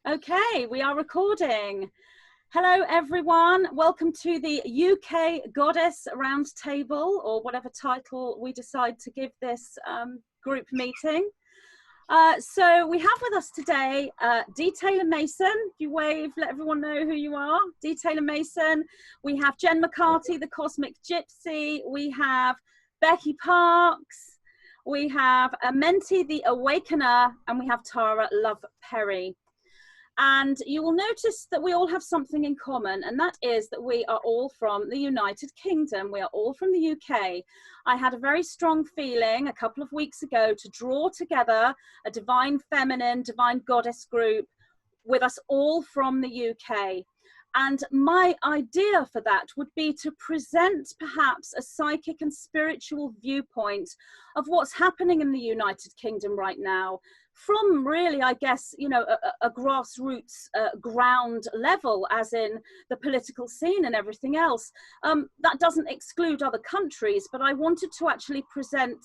Okay, we are recording. Hello everyone, welcome to the UK Goddess Roundtable, or whatever title we decide to give this group meeting. So we have with us today Dee Taylor Mason. If you wave, let everyone know who you are. Dee Taylor Mason. We have Jen McCarthy, the Cosmic Gypsy. We have Becky Parks. We have Menti the Awakener, and we have Tara Love Perry. And you will notice that we all have something in common, and that is that we are all from the United Kingdom. We are all from the UK. I had a very strong feeling a couple of weeks ago to draw together a divine feminine, divine goddess group with us all from the UK. And my idea for that would be to present perhaps a psychic and spiritual viewpoint of what's happening in the United Kingdom right now, from really, I guess, you know, a grassroots ground level, as in the political scene and everything else. That doesn't exclude other countries, but I wanted to actually present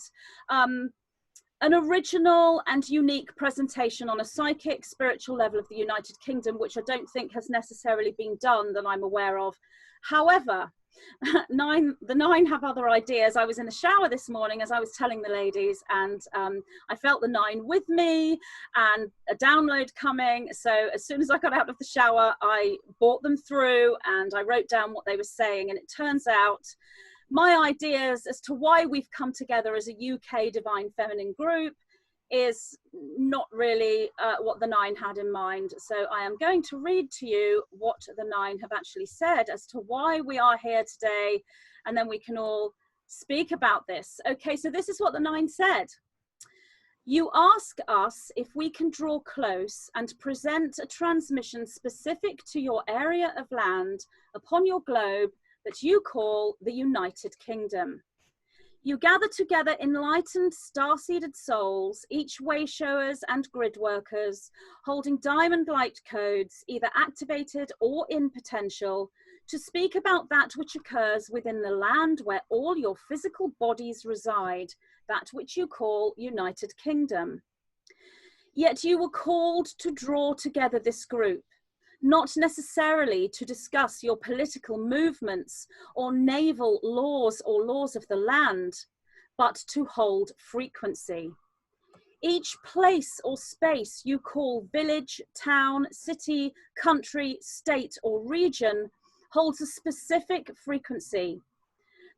an original and unique presentation on a psychic, spiritual level of the United Kingdom, which I don't think has necessarily been done that I'm aware of. However, the nine have other ideas. I was in the shower this morning, as I was telling the ladies, and I felt the nine with me and a download coming. So as soon as I got out of the shower, I brought them through and I wrote down what they were saying. And it turns out my ideas as to why we've come together as a UK Divine Feminine group is not really what the nine had in mind. So I am going to read to you what the nine have actually said as to why we are here today, and then we can all speak about this. Okay, so this is what the nine said. You ask us if we can draw close and present a transmission specific to your area of land upon your globe that you call the United Kingdom. You gather together enlightened, star-seeded souls, each way-showers and grid workers, holding diamond light codes, either activated or in potential, to speak about that which occurs within the land where all your physical bodies reside, that which you call United Kingdom. Yet you were called to draw together this group, not necessarily to discuss your political movements or naval laws or laws of the land, but to hold frequency. Each place or space you call village, town, city, country, state, or region holds a specific frequency.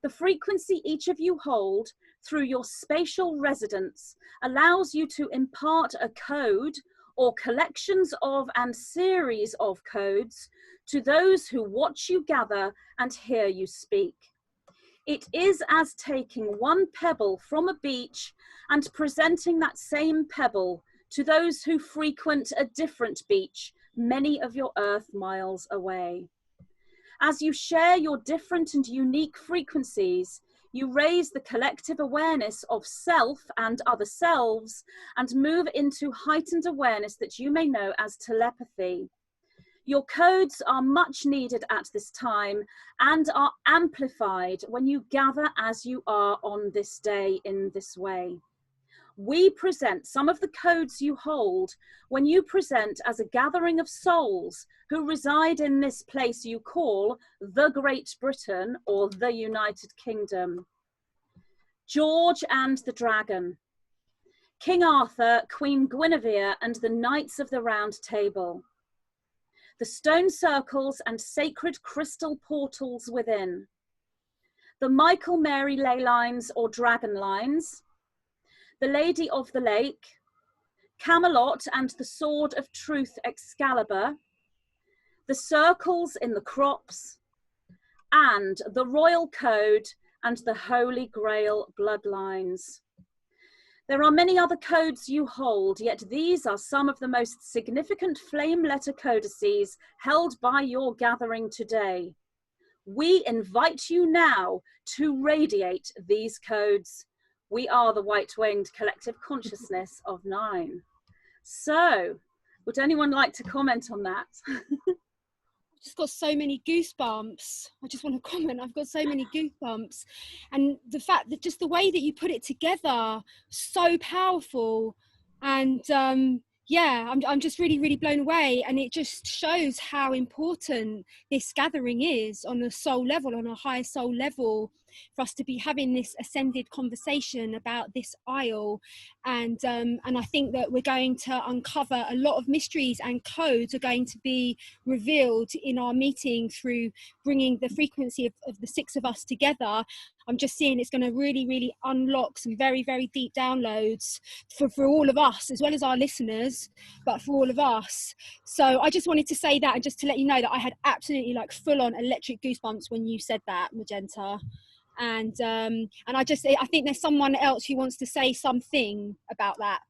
The frequency each of you hold through your spatial residence allows you to impart a code or collections of and series of codes to those who watch you gather and hear you speak. It is as taking one pebble from a beach and presenting that same pebble to those who frequent a different beach many of your Earth miles away. As you share your different and unique frequencies, you raise the collective awareness of self and other selves and move into heightened awareness that you may know as telepathy. Your codes are much needed at this time and are amplified when you gather as you are on this day in this way. We present some of the codes you hold when you present as a gathering of souls who reside in this place you call the Great Britain or the United Kingdom. George and the Dragon, King Arthur, Queen Guinevere, and the Knights of the Round Table. The stone circles and sacred crystal portals within. The Michael Mary ley lines or dragon lines. The Lady of the Lake, Camelot and the Sword of Truth Excalibur, the circles in the crops, and the Royal Code and the Holy Grail bloodlines. There are many other codes you hold, yet these are some of the most significant flame letter codices held by your gathering today. We invite you now to radiate these codes. We are the white-winged collective consciousness of 9. So, would anyone like to comment on that? I've just got so many goosebumps. I just want to comment. I've got so many goosebumps. And the fact that just the way that you put it together, so powerful. And yeah, I'm just really, really blown away. And it just shows how important this gathering is on a soul level, on a higher soul level, for us to be having this ascended conversation about this isle. And I think that we're going to uncover a lot of mysteries, and codes are going to be revealed in our meeting through bringing the frequency of the six of us together. I'm just seeing it's going to really, really unlock some very, very deep downloads for all of us, as well as our listeners, but for all of us. So I just wanted to say that, and just to let you know that I had absolutely like full on electric goosebumps when you said that, Magenta. And I think there's someone else who wants to say something about that.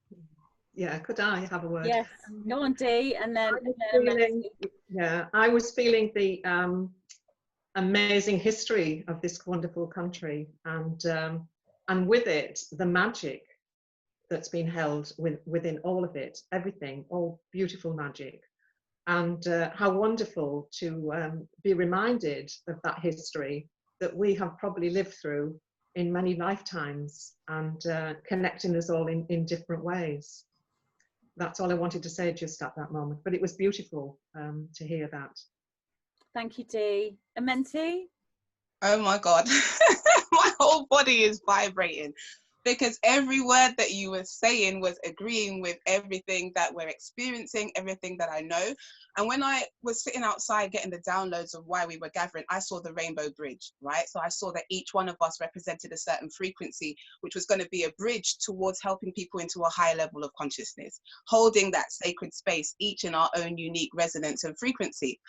Yeah, could I have a word? Yes, go on, Dee, and then I was feeling the amazing history of this wonderful country, and with it the magic that's been held within all of it, everything, all beautiful magic, and how wonderful to be reminded of that history that we have probably lived through in many lifetimes, and connecting us all in different ways. That's all I wanted to say just at that moment, but it was beautiful to hear that. Thank you, Dee. Amenti? Oh my God, my whole body is vibrating, because every word that you were saying was agreeing with everything that we're experiencing, everything that I know. And when I was sitting outside getting the downloads of why we were gathering, I saw the rainbow bridge, right? So I saw that each one of us represented a certain frequency, which was going to be a bridge towards helping people into a higher level of consciousness, holding that sacred space, each in our own unique resonance and frequency.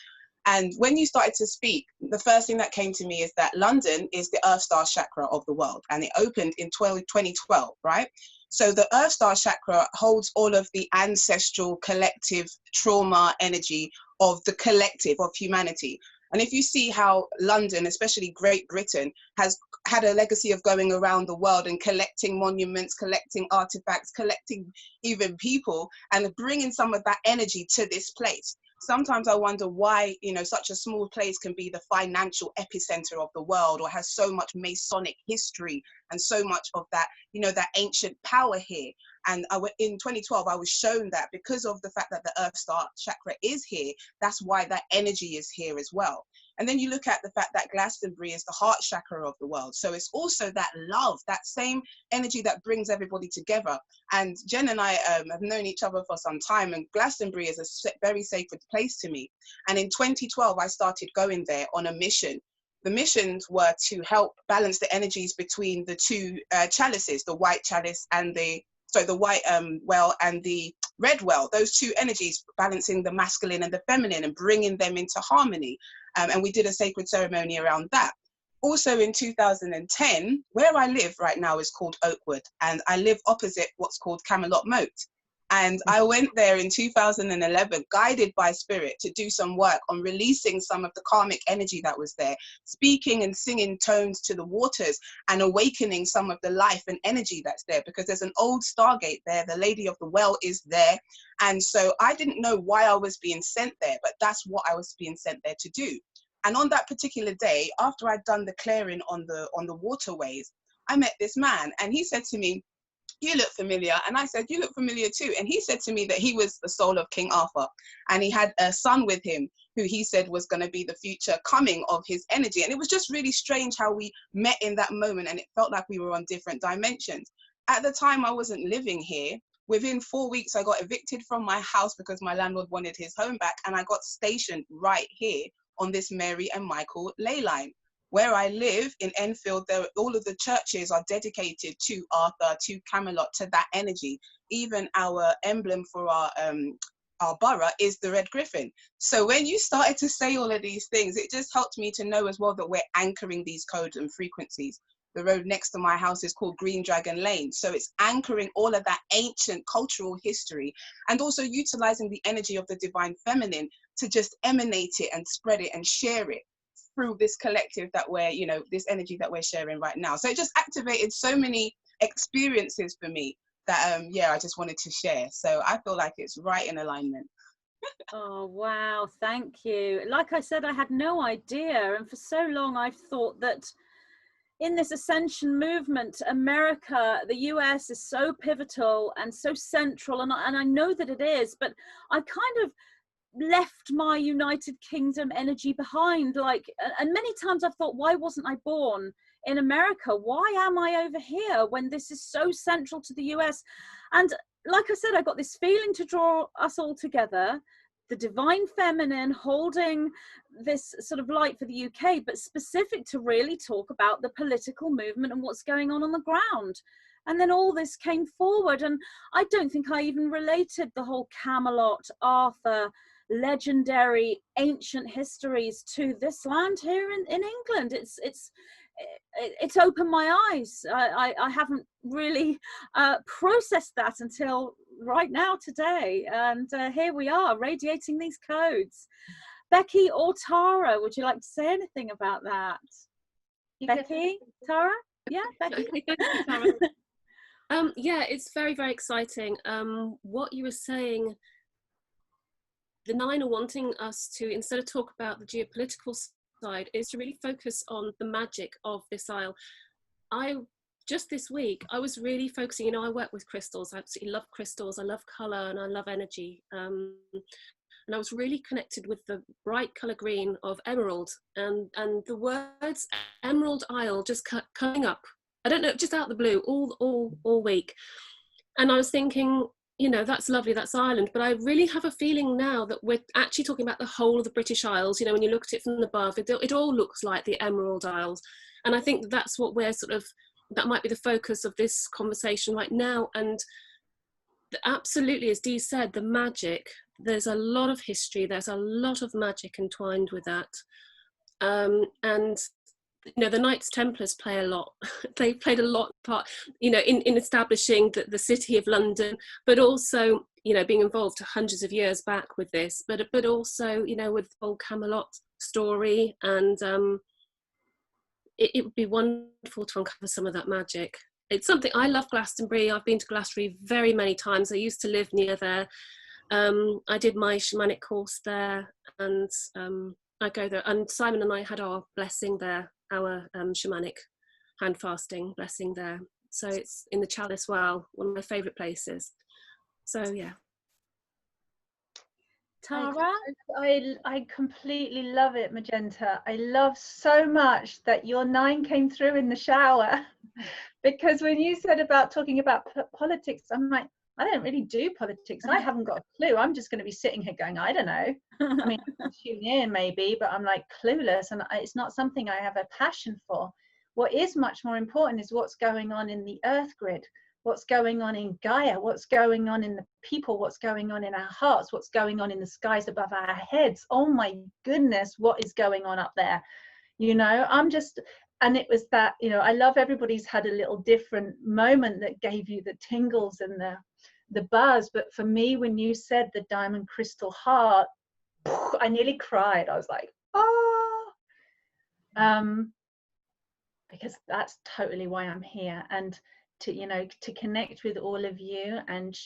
And when you started to speak, the first thing that came to me is that London is the Earth Star Chakra of the world, and it opened in 2012, right? So the Earth Star Chakra holds all of the ancestral collective trauma energy of the collective of humanity. And if you see how London, especially Great Britain, has had a legacy of going around the world and collecting monuments, collecting artifacts, collecting even people, and bringing some of that energy to this place. Sometimes I wonder why, you know, such a small place can be the financial epicenter of the world, or has so much Masonic history and so much of that, you know, that ancient power here. And in 2012, I was shown that because of the fact that the Earth Star Chakra is here, that's why that energy is here as well. And then you look at the fact that Glastonbury is the heart chakra of the world. So it's also that love, that same energy that brings everybody together. And Jen and I have known each other for some time, and Glastonbury is a very sacred place to me. And in 2012, I started going there on a mission. The missions were to help balance the energies between the two chalices, the white chalice and the white well and the red well, those two energies, balancing the masculine and the feminine and bringing them into harmony. And we did a sacred ceremony around that. Also in 2010, where I live right now is called Oakwood, and I live opposite what's called Camelot Moat. And I went there in 2011, guided by spirit, to do some work on releasing some of the karmic energy that was there, speaking and singing tones to the waters and awakening some of the life and energy that's there, because there's an old Stargate there. The Lady of the Well is there. And so I didn't know why I was being sent there, but that's what I was being sent there to do. And on that particular day, after I'd done the clearing on the waterways, I met this man, and he said to me, "You look familiar." And I said, "You look familiar too." And he said to me that he was the soul of King Arthur, and he had a son with him who he said was going to be the future coming of his energy. And it was just really strange how we met in that moment, and it felt like we were on different dimensions. At the time, I wasn't living here. Within 4 weeks, I got evicted from my house because my landlord wanted his home back, and I got stationed right here on this Mary and Michael ley line. Where I live in Enfield, all of the churches are dedicated to Arthur, to Camelot, to that energy. Even our emblem for our borough is the Red Griffin. So when you started to say all of these things, it just helped me to know as well that we're anchoring these codes and frequencies. The road next to my house is called Green Dragon Lane. So it's anchoring all of that ancient cultural history, and also utilizing the energy of the divine feminine to just emanate it and spread it and share it through this collective that we're, you know, this energy that we're sharing right now. So it just activated so many experiences for me that, yeah, I just wanted to share. So I feel like it's right in alignment. Oh, wow. Thank you. Like I said, I had no idea. And for so long, I've thought that in this ascension movement, America, the US is so pivotal and so central, and I know that it is, but I kind of left my United Kingdom energy behind, like, and many times I've thought, why wasn't I born in America? Why am I over here when this is so central to the US? And like I said, I got this feeling to draw us all together, the divine feminine holding this sort of light for the UK, but specific to really talk about the political movement and what's going on the ground. And then all this came forward, and I don't think I even related the whole Camelot, Arthur, legendary ancient histories to this land here in England. It's opened my eyes. I haven't really processed that until right now today, and here we are radiating these codes. Becky or Tara, would you like to say anything about that? Becky, Tara? Yeah, Becky. Yeah, it's very, very exciting. What you were saying, the Nine are wanting us to, instead of talk about the geopolitical side, is to really focus on the magic of this isle. Just this week, I was really focusing, you know, I work with crystals. I absolutely love crystals. I love colour and I love energy. And I was really connected with the bright colour green of emerald, and the words Emerald Isle just coming up. I don't know, just out the blue all week. And I was thinking, you know, that's lovely, that's Ireland, but I really have a feeling now that we're actually talking about the whole of the British Isles. You know, when you look at it from above, it all looks like the Emerald Isles. And I think that's what we're sort of, that might be the focus of this conversation right now. And absolutely, as Dee said, the magic, there's a lot of history, there's a lot of magic entwined with that. And you know, the Knights Templars play a lot. They played a lot part, you know, in establishing the city of London, but also, you know, being involved hundreds of years back with this, but also, you know, with the whole Camelot story. And it would be wonderful to uncover some of that magic. It's something, I love Glastonbury. I've been to Glastonbury very many times. I used to live near there. I did my shamanic course there, and I go there. And Simon and I had our blessing there, our shamanic hand fasting blessing there. So it's in the Chalice Well, one of my favourite places. So yeah. Tara? I completely love it, Magenta. I love so much that your 9 came through in the shower, because when you said about talking about politics, I'm like, I don't really do politics. I haven't got a clue. I'm just going to be sitting here going, I don't know. I mean, I tune in maybe, but I'm like clueless, and it's not something I have a passion for. What is much more important is what's going on in the earth grid, what's going on in Gaia, what's going on in the people, what's going on in our hearts, what's going on in the skies above our heads. Oh my goodness, what is going on up there? You know, and it was that, you know, I love everybody's had a little different moment that gave you the tingles and the buzz. But for me, when you said the diamond crystal heart, I nearly cried. I was like, oh, because that's totally why I'm here. And to, you know, to connect with all of you and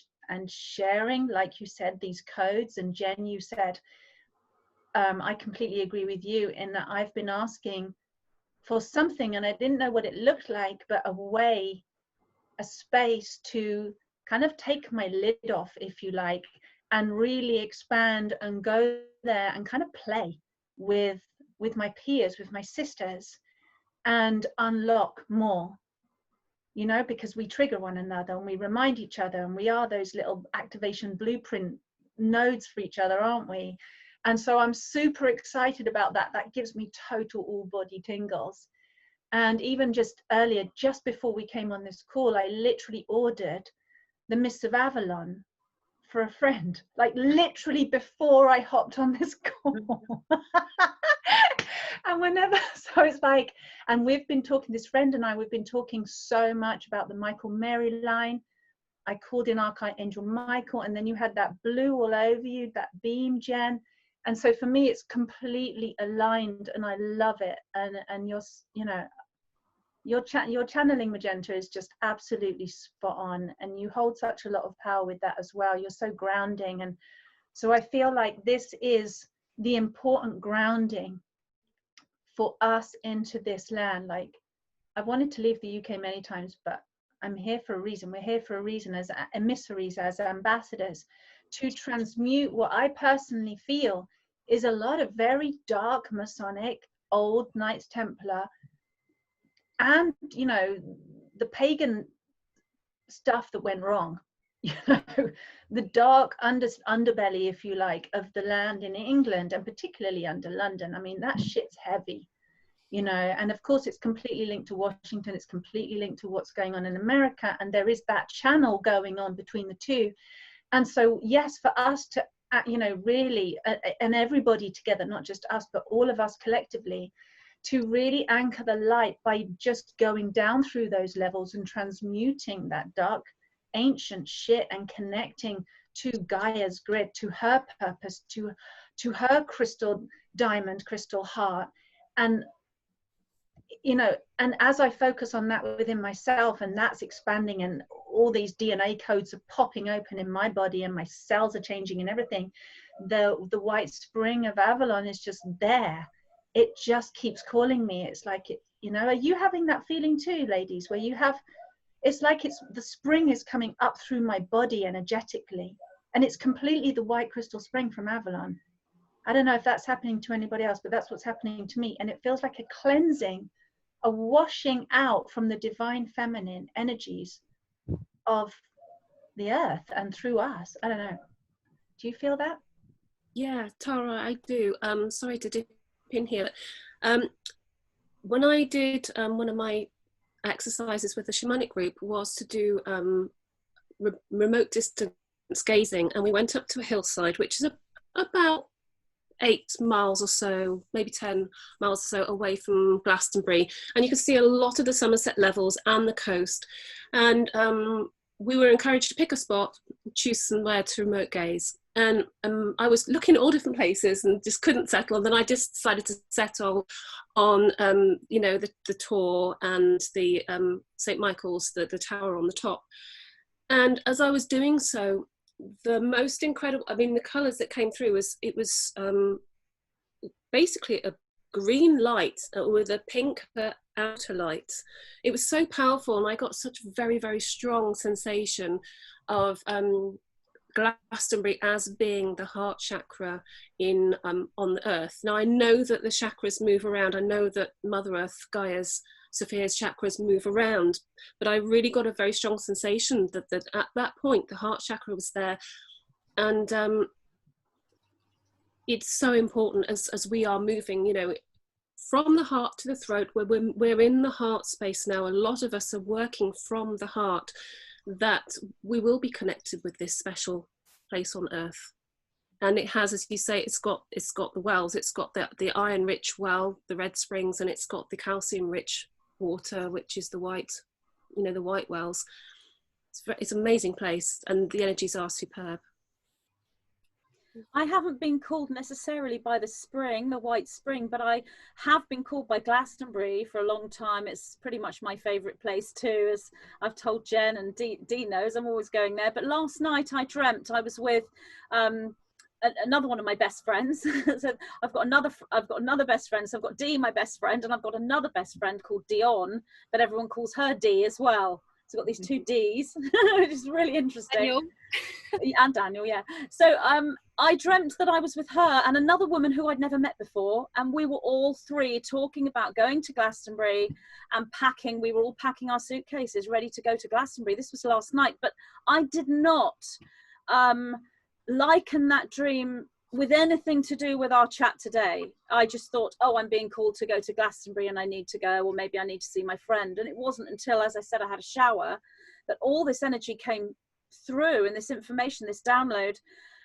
sharing, like you said, these codes. And Jen, you said, I completely agree with you in that I've been asking for something, and I didn't know what it looked like, but a way, a space to kind of take my lid off, if you like, and really expand and go there and kind of play with my peers, with my sisters, and unlock more, you know, because we trigger one another and we remind each other, and we are those little activation blueprint nodes for each other, aren't we? And so I'm super excited about that. That gives me total all body tingles. And even just earlier, just before we came on this call, I literally ordered the Myths of Avalon for a friend, like literally before I hopped on this call. And whenever, so it's like, and we've been talking, this friend and I, we've been talking so much about the Michael Mary line. I called in Archangel Michael, and then you had that blue all over you, that beam, Jen. And so for me, it's completely aligned, and I love it. And you're, you know, your channeling, Magenta, is just absolutely spot on, and you hold such a lot of power with that as well. You're so grounding, and so I feel like this is the important grounding for us into this land. Like, I've wanted to leave the UK many times, but I'm here for a reason. We're here for a reason as emissaries, as ambassadors, to transmute what I personally feel is a lot of very dark Masonic, old Knights Templar, and, you know, the pagan stuff that went wrong. You know, the dark underbelly, if you like, of the land in England, and particularly under London. I mean, that shit's heavy, you know, and of course it's completely linked to Washington, it's completely linked to what's going on in America, and there is that channel going on between the two. And so, yes, for us to, you know, really, and everybody together, not just us, but all of us collectively, to really anchor the light by just going down through those levels and transmuting that dark ancient shit and connecting to Gaia's grid, to her purpose, to her crystal diamond, crystal heart. And, you know, and as I focus on that within myself, and that's expanding, and all these DNA codes are popping open in my body, and my cells are changing and everything, the white spring of Avalon is just there. It just keeps calling me. It's like, it, you know, are you having that feeling too, ladies, where you have, it's like it's the spring is coming up through my body energetically, and it's completely the white crystal spring from Avalon. I don't know if that's happening to anybody else, but that's what's happening to me. And it feels like a cleansing, a washing out from the divine feminine energies of the earth and through us. I don't know. Do you feel that? Yeah, Tara, I do. Sorry to dip in here. When I did one of my exercises with the shamanic group was to do remote distance gazing, and we went up to a hillside, which is about 8 miles or so, maybe 10 miles or so away from Glastonbury, and you could see a lot of the Somerset levels and the coast. And we were encouraged to pick a spot, choose somewhere to remote gaze. And I was looking at all different places and just couldn't settle. And then I just decided to settle on, you know, the Tor and the St. Michael's, the tower on the top. And as I was doing so, the most incredible, I mean, the colours that came through was, it was basically a green light with a pink outer light. It was so powerful, and I got such a very, very strong sensation of Glastonbury as being the heart chakra in on the earth. Now I know that the chakras move around. I know that Mother Earth, Gaia's, Sophia's chakras move around, but I really got a very strong sensation that at that point the heart chakra was there. And it's so important as we are moving, you know, from the heart to the throat, where we're in the heart space now. A lot of us are working from the heart, that we will be connected with this special place on earth. And it has, as you say, it's got the wells, it's got the iron rich well, the red springs, and it's got the calcium rich water, which is the white, you know, the white wells. It's an amazing place, and the energies are superb. I haven't been called necessarily by the spring, the white spring, but I have been called by Glastonbury for a long time. It's pretty much my favourite place too, as I've told Jen, and Dee knows I'm always going there. But last night I dreamt I was with another one of my best friends. So I've got another best friend. So I've got Dee, my best friend, and I've got another best friend called Dion, but everyone calls her Dee as well. So I've got these 2 Ds, which is really interesting. Daniel. And Daniel, yeah. So I dreamt that I was with her and another woman who I'd never met before, and we were all 3 talking about going to Glastonbury and packing. We were all packing our suitcases ready to go to Glastonbury. This was last night, but I did not liken that dream with anything to do with our chat today. I just thought, oh, I'm being called to go to Glastonbury and I need to go, or maybe I need to see my friend. And it wasn't until, as I said, I had a shower, that all this energy came through, and this information, this download.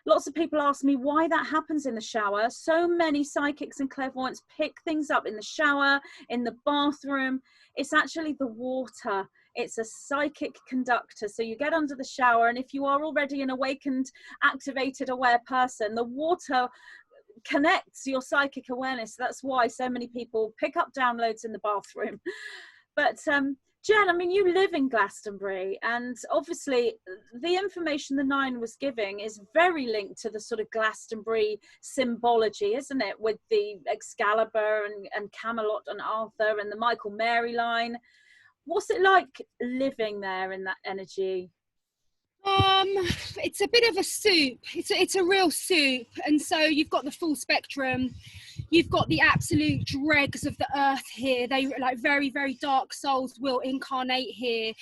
Lots of people ask me why that happens in the shower. So many psychics and clairvoyants pick things up in the shower, in the bathroom. It's actually the water. It's a psychic conductor. So you get under the shower, and if you are already an awakened, activated, aware person, the water connects your psychic awareness. That's why so many people pick up downloads in the bathroom. But Jen, I mean, you live in Glastonbury, and obviously the information the Nine was giving is very linked to the sort of Glastonbury symbology, isn't it? With the Excalibur and Camelot and Arthur and the Michael Mary line. What's it like living there in that energy? It's a bit of a soup. It's a real soup, and so you've got the full spectrum. You've got the absolute dregs of the earth here. They like very, very dark souls will incarnate here,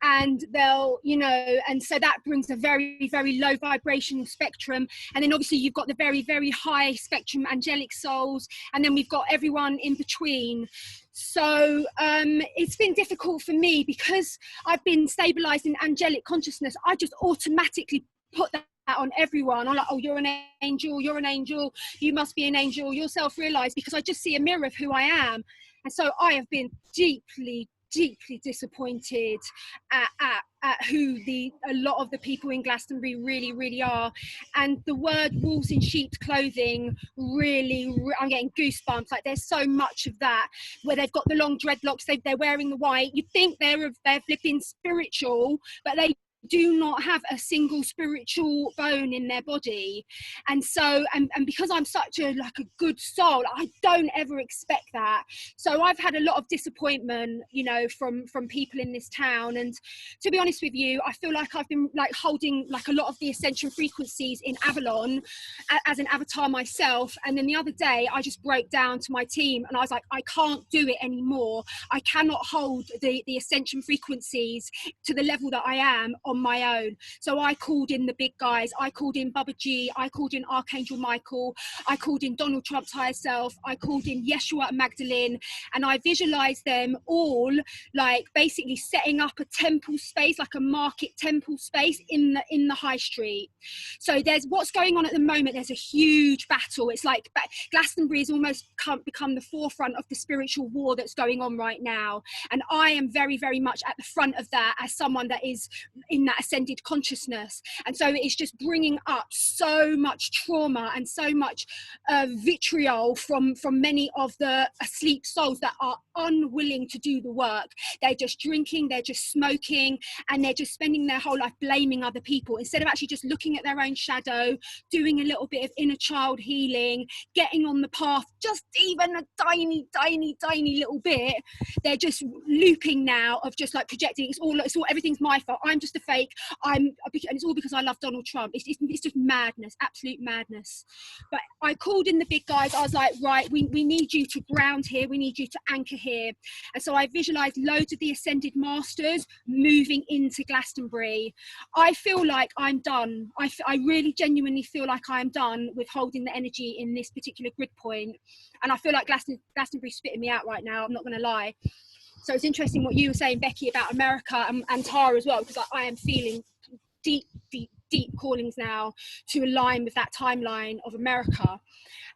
and they'll, you know, and so that brings a very, very low vibrational spectrum. And then obviously you've got the very, very high spectrum angelic souls, and then we've got everyone in between. So it's been difficult for me because I've been stabilized in angelic consciousness. I just automatically put that on everyone. I'm like, oh, you're an angel, you must be an angel, you're self-realized, because I just see a mirror of who I am. And so I have been deeply disappointed at who a lot of the people in Glastonbury really are. And the word wolves in sheep's clothing, really, I'm getting goosebumps. Like, there's so much of that, where they've got the long dreadlocks, they're wearing the white. You think they're flipping spiritual, but they do not have a single spiritual bone in their body. And so and because I'm such a good soul, I don't ever expect that. So I've had a lot of disappointment, you know, from people in this town. And to be honest with you, I feel like I've been like holding like a lot of the ascension frequencies in Avalon as an avatar myself. And then the other day I just broke down to my team and I was like, I can't do it anymore. I cannot hold the ascension frequencies to the level that I am on my own. So I called in the big guys. I called in Bubba G, I called in Archangel Michael, I called in Donald Trump's higher self, I called in Yeshua and Magdalene, and I visualized them all like basically setting up a temple space, like a market temple space in the high street. So there's what's going on at the moment. There's a huge battle. It's like Glastonbury has almost become the forefront of the spiritual war that's going on right now, and I am very, very much at the front of that as someone that is in that ascended consciousness. And so it's just bringing up so much trauma and so much vitriol from many of the asleep souls that are unwilling to do the work. They're just drinking, they're just smoking, and they're just spending their whole life blaming other people instead of actually just looking at their own shadow, doing a little bit of inner child healing, getting on the path, just even a tiny little bit. They're just looping now of just like projecting, it's all everything's my fault, I'm just a fake, and it's all because I love Donald Trump. It's just madness, absolute madness. But I called in the big guys. I was like, right, we need you to ground here, we need you to anchor here. And so I visualized loads of the ascended masters moving into Glastonbury. I feel like I'm done. I really genuinely feel like I'm done with holding the energy in this particular grid point. And I feel like Glastonbury's spitting me out right now, I'm not going to lie. So it's interesting what you were saying, Becky, about America and Tara as well, because I am feeling deep callings now to align with that timeline of America.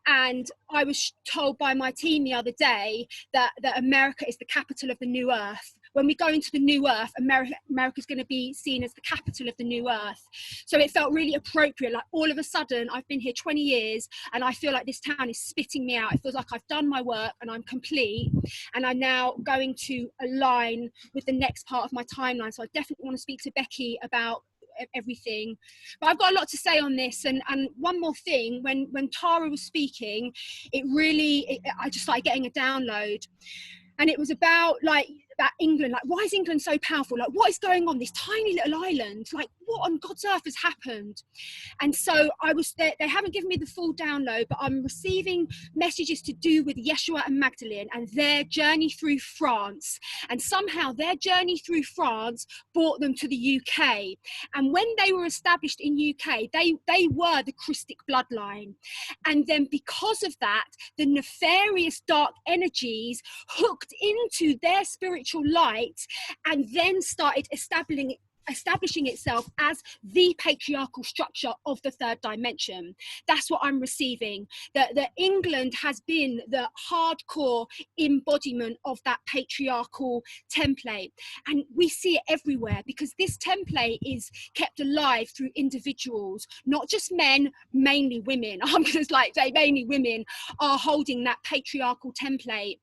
And I was told by my team the other day that America is the capital of the new earth. When we go into the new earth, America's going to be seen as the capital of the new earth. So it felt really appropriate. Like all of a sudden, I've been here 20 years and I feel like this town is spitting me out. It feels like I've done my work and I'm complete. And I'm now going to align with the next part of my timeline. So I definitely want to speak to Becky about everything. But I've got a lot to say on this. And one more thing, when Tara was speaking, I just started getting a download. And it was about England, like, why is England so powerful? Like, what is going on? This tiny little island, like, what on God's earth has happened? And so they haven't given me the full download, but I'm receiving messages to do with Yeshua and Magdalene and their journey through France. And somehow their journey through France brought them to the UK. And when they were established in UK, they were the Christic bloodline. And then because of that, the nefarious dark energies hooked into their spiritual light and then started establishing establishing itself as the patriarchal structure of the third dimension. That's what I'm receiving, that England has been the hardcore embodiment of that patriarchal template, and we see it everywhere because this template is kept alive through individuals, not just men, mainly women. I'm just like say mainly women are holding that patriarchal template.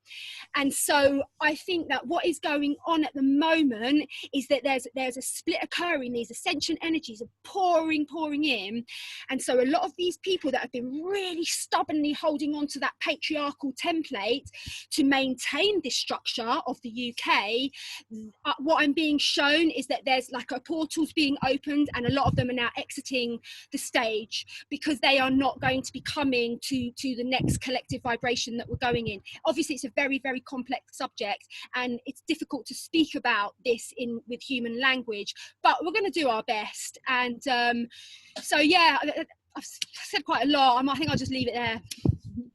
And so I think that what is going on at the moment is that there's a split occurring. These ascension energies are pouring in, and so a lot of these people that have been really stubbornly holding on to that patriarchal template to maintain this structure of the UK, what I'm being shown is that there's like a portal's being opened, and a lot of them are now exiting the stage because they are not going to be coming to the next collective vibration that we're going in. Obviously it's a very, very complex subject, and it's difficult to speak about this with human language, but we're going to do our best. And so yeah, I've said quite a lot. I think I'll just leave it there.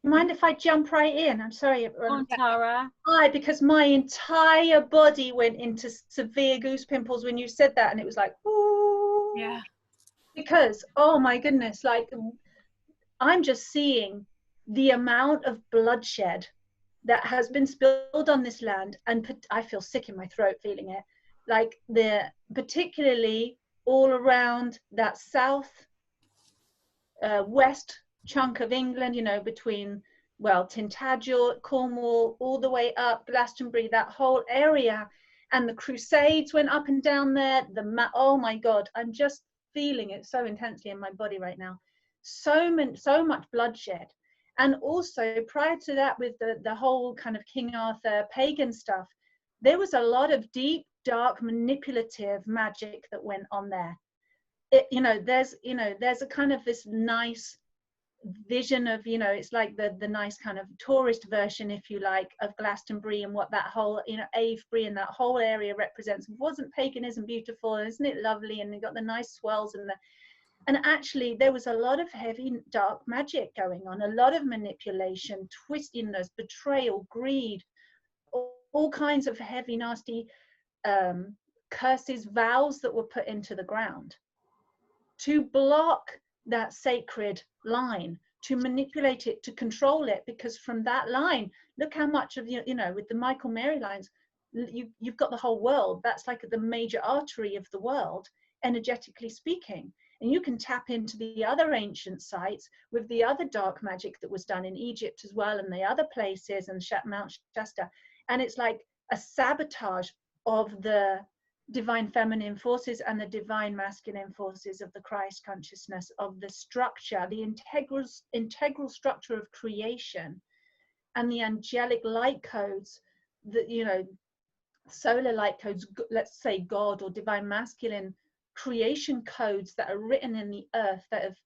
Mind if I jump right in? I'm sorry. On Tara. Because my entire body went into severe goose pimples when you said that, and it was like, ooh. Yeah. Because, oh my goodness, like I'm just seeing the amount of bloodshed that has been spilled on this land, and I feel sick in my throat feeling it. Like particularly all around that south west chunk of England, you know, between, well, Tintagel, Cornwall, all the way up Glastonbury, that whole area. And the Crusades went up and down there. Oh my God, I'm just feeling it so intensely in my body right now. So much bloodshed. And also prior to that, with the whole kind of King Arthur pagan stuff, there was a lot of deep, dark, manipulative magic that went on there. There's a kind of this nice vision of, it's like the nice kind of tourist version, if you like, of Glastonbury and what that whole, Avebury and that whole area represents. Wasn't paganism beautiful? Isn't it lovely? And you got the nice swells and actually there was a lot of heavy dark magic going on, a lot of manipulation, twistiness, betrayal, greed, all kinds of heavy, nasty curses, vows that were put into the ground to block that sacred line, to manipulate it, to control it, because from that line, look how much of with the Michael Mary lines, you've got the whole world. That's like the major artery of the world, energetically speaking. And you can tap into the other ancient sites with the other dark magic that was done in Egypt as well, and the other places, and Mount Shasta. And it's like a sabotage of the divine feminine forces and the divine masculine forces of the Christ consciousness, of the structure, the integral structure of creation, and the angelic light codes, that solar light codes, let's say God or divine masculine creation codes that are written in the earth, that have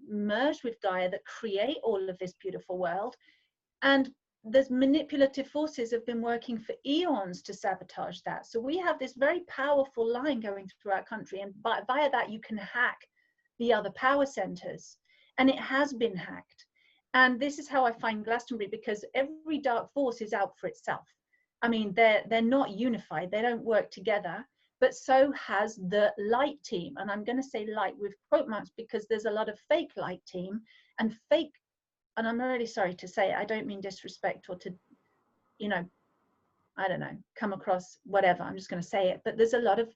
merged with Gaia, that create all of this beautiful world. And the manipulative forces have been working for eons to sabotage that. So we have this very powerful line going through our country, and via that you can hack the other power centers, and it has been hacked. And this is how I find Glastonbury, because every dark force is out for itself. I mean, they're not unified, they don't work together, but so has the light team. And I'm going to say light with quote marks because there's a lot of fake light team and fake. And I'm really sorry to say it, I don't mean disrespect or to, I don't know, come across whatever, I'm just going to say it. But there's a lot of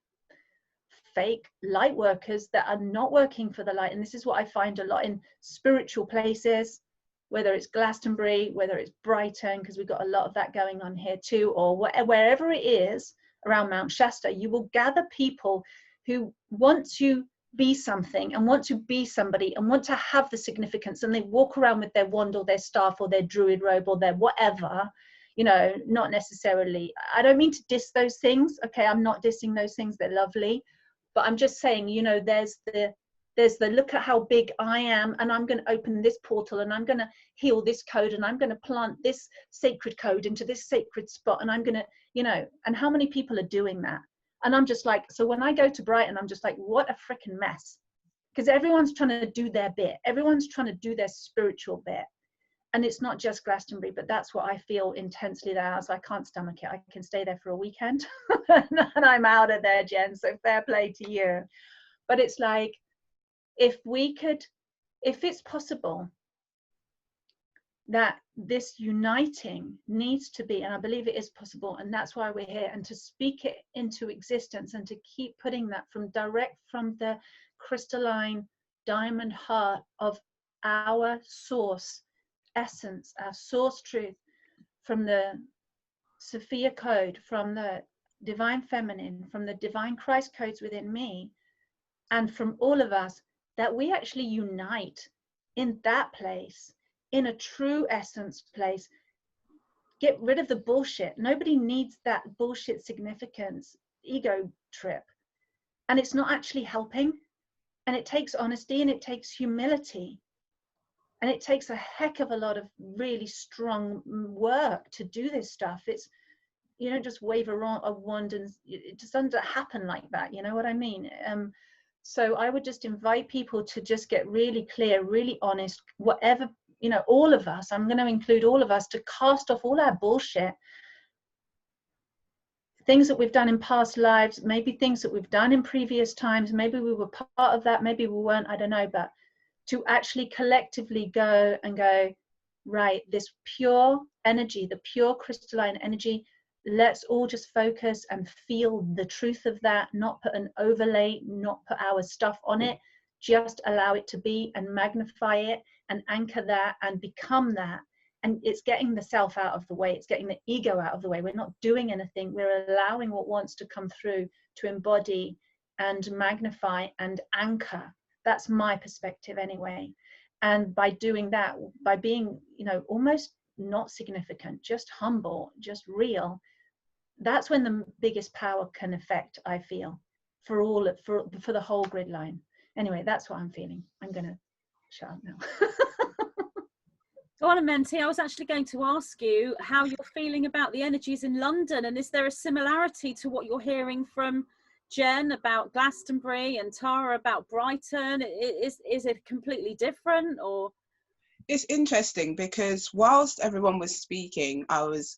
fake light workers that are not working for the light. And this is what I find a lot in spiritual places, whether it's Glastonbury, whether it's Brighton, because we've got a lot of that going on here too, or wherever it is around Mount Shasta. You will gather people who want to be something and want to be somebody and want to have the significance, and they walk around with their wand or their staff or their druid robe or their whatever, not necessarily, I don't mean to diss those things, okay, I'm not dissing those things, they're lovely, but I'm just saying, there's the look at how big I am, and I'm going to open this portal, and I'm going to heal this code, and I'm going to plant this sacred code into this sacred spot, and I'm going to, and how many people are doing that? And I'm just like, so when I go to Brighton, I'm just like, what a freaking mess. Because everyone's trying to do their bit. Everyone's trying to do their spiritual bit. and it's not just Glastonbury, but that's what I feel intensely there. So I can't stomach it. I can stay there for a weekend and I'm out of there, Jen, so fair play to you. But it's like, if it's possible that this uniting needs to be, and I believe it is possible, and that's why we're here, and to speak it into existence and to keep putting that from the crystalline diamond heart of our source essence, our source truth, from the Sophia code, from the divine feminine, from the divine Christ codes within me, and from all of us, that we actually unite in that place, in a true essence place. Get rid of the bullshit. Nobody needs that bullshit significance ego trip, and it's not actually helping. And it takes honesty, and it takes humility, and it takes a heck of a lot of really strong work to do this stuff. It's, you don't just wave a wand and it just doesn't happen like that. You know what I mean? So I would just invite people to just get really clear, really honest, whatever, you know, all of us, I'm going to include all of us, to cast off all our bullshit, things that we've done in past lives, maybe things that we've done in previous times, maybe we were part of that, maybe we weren't, I don't know, but to actually collectively go, right, this pure energy, the pure crystalline energy, let's all just focus and feel the truth of that, not put an overlay, not put our stuff on it, just allow it to be and magnify it and anchor that and become that. And it's getting the self out of the way, it's getting the ego out of the way. We're not doing anything, we're allowing what wants to come through to embody and magnify and anchor. That's my perspective anyway. And by doing that, by being, you know, almost not significant, just humble, just real, that's when the biggest power can affect, I feel, for the whole grid line. Anyway, that's what I'm feeling. I'm gonna shut up now. Go on, Menti. I was actually going to ask you how you're feeling about the energies in London, and is there a similarity to what you're hearing from Jen about Glastonbury and Tara about Brighton? Is it completely different, or? It's interesting because whilst everyone was speaking, I was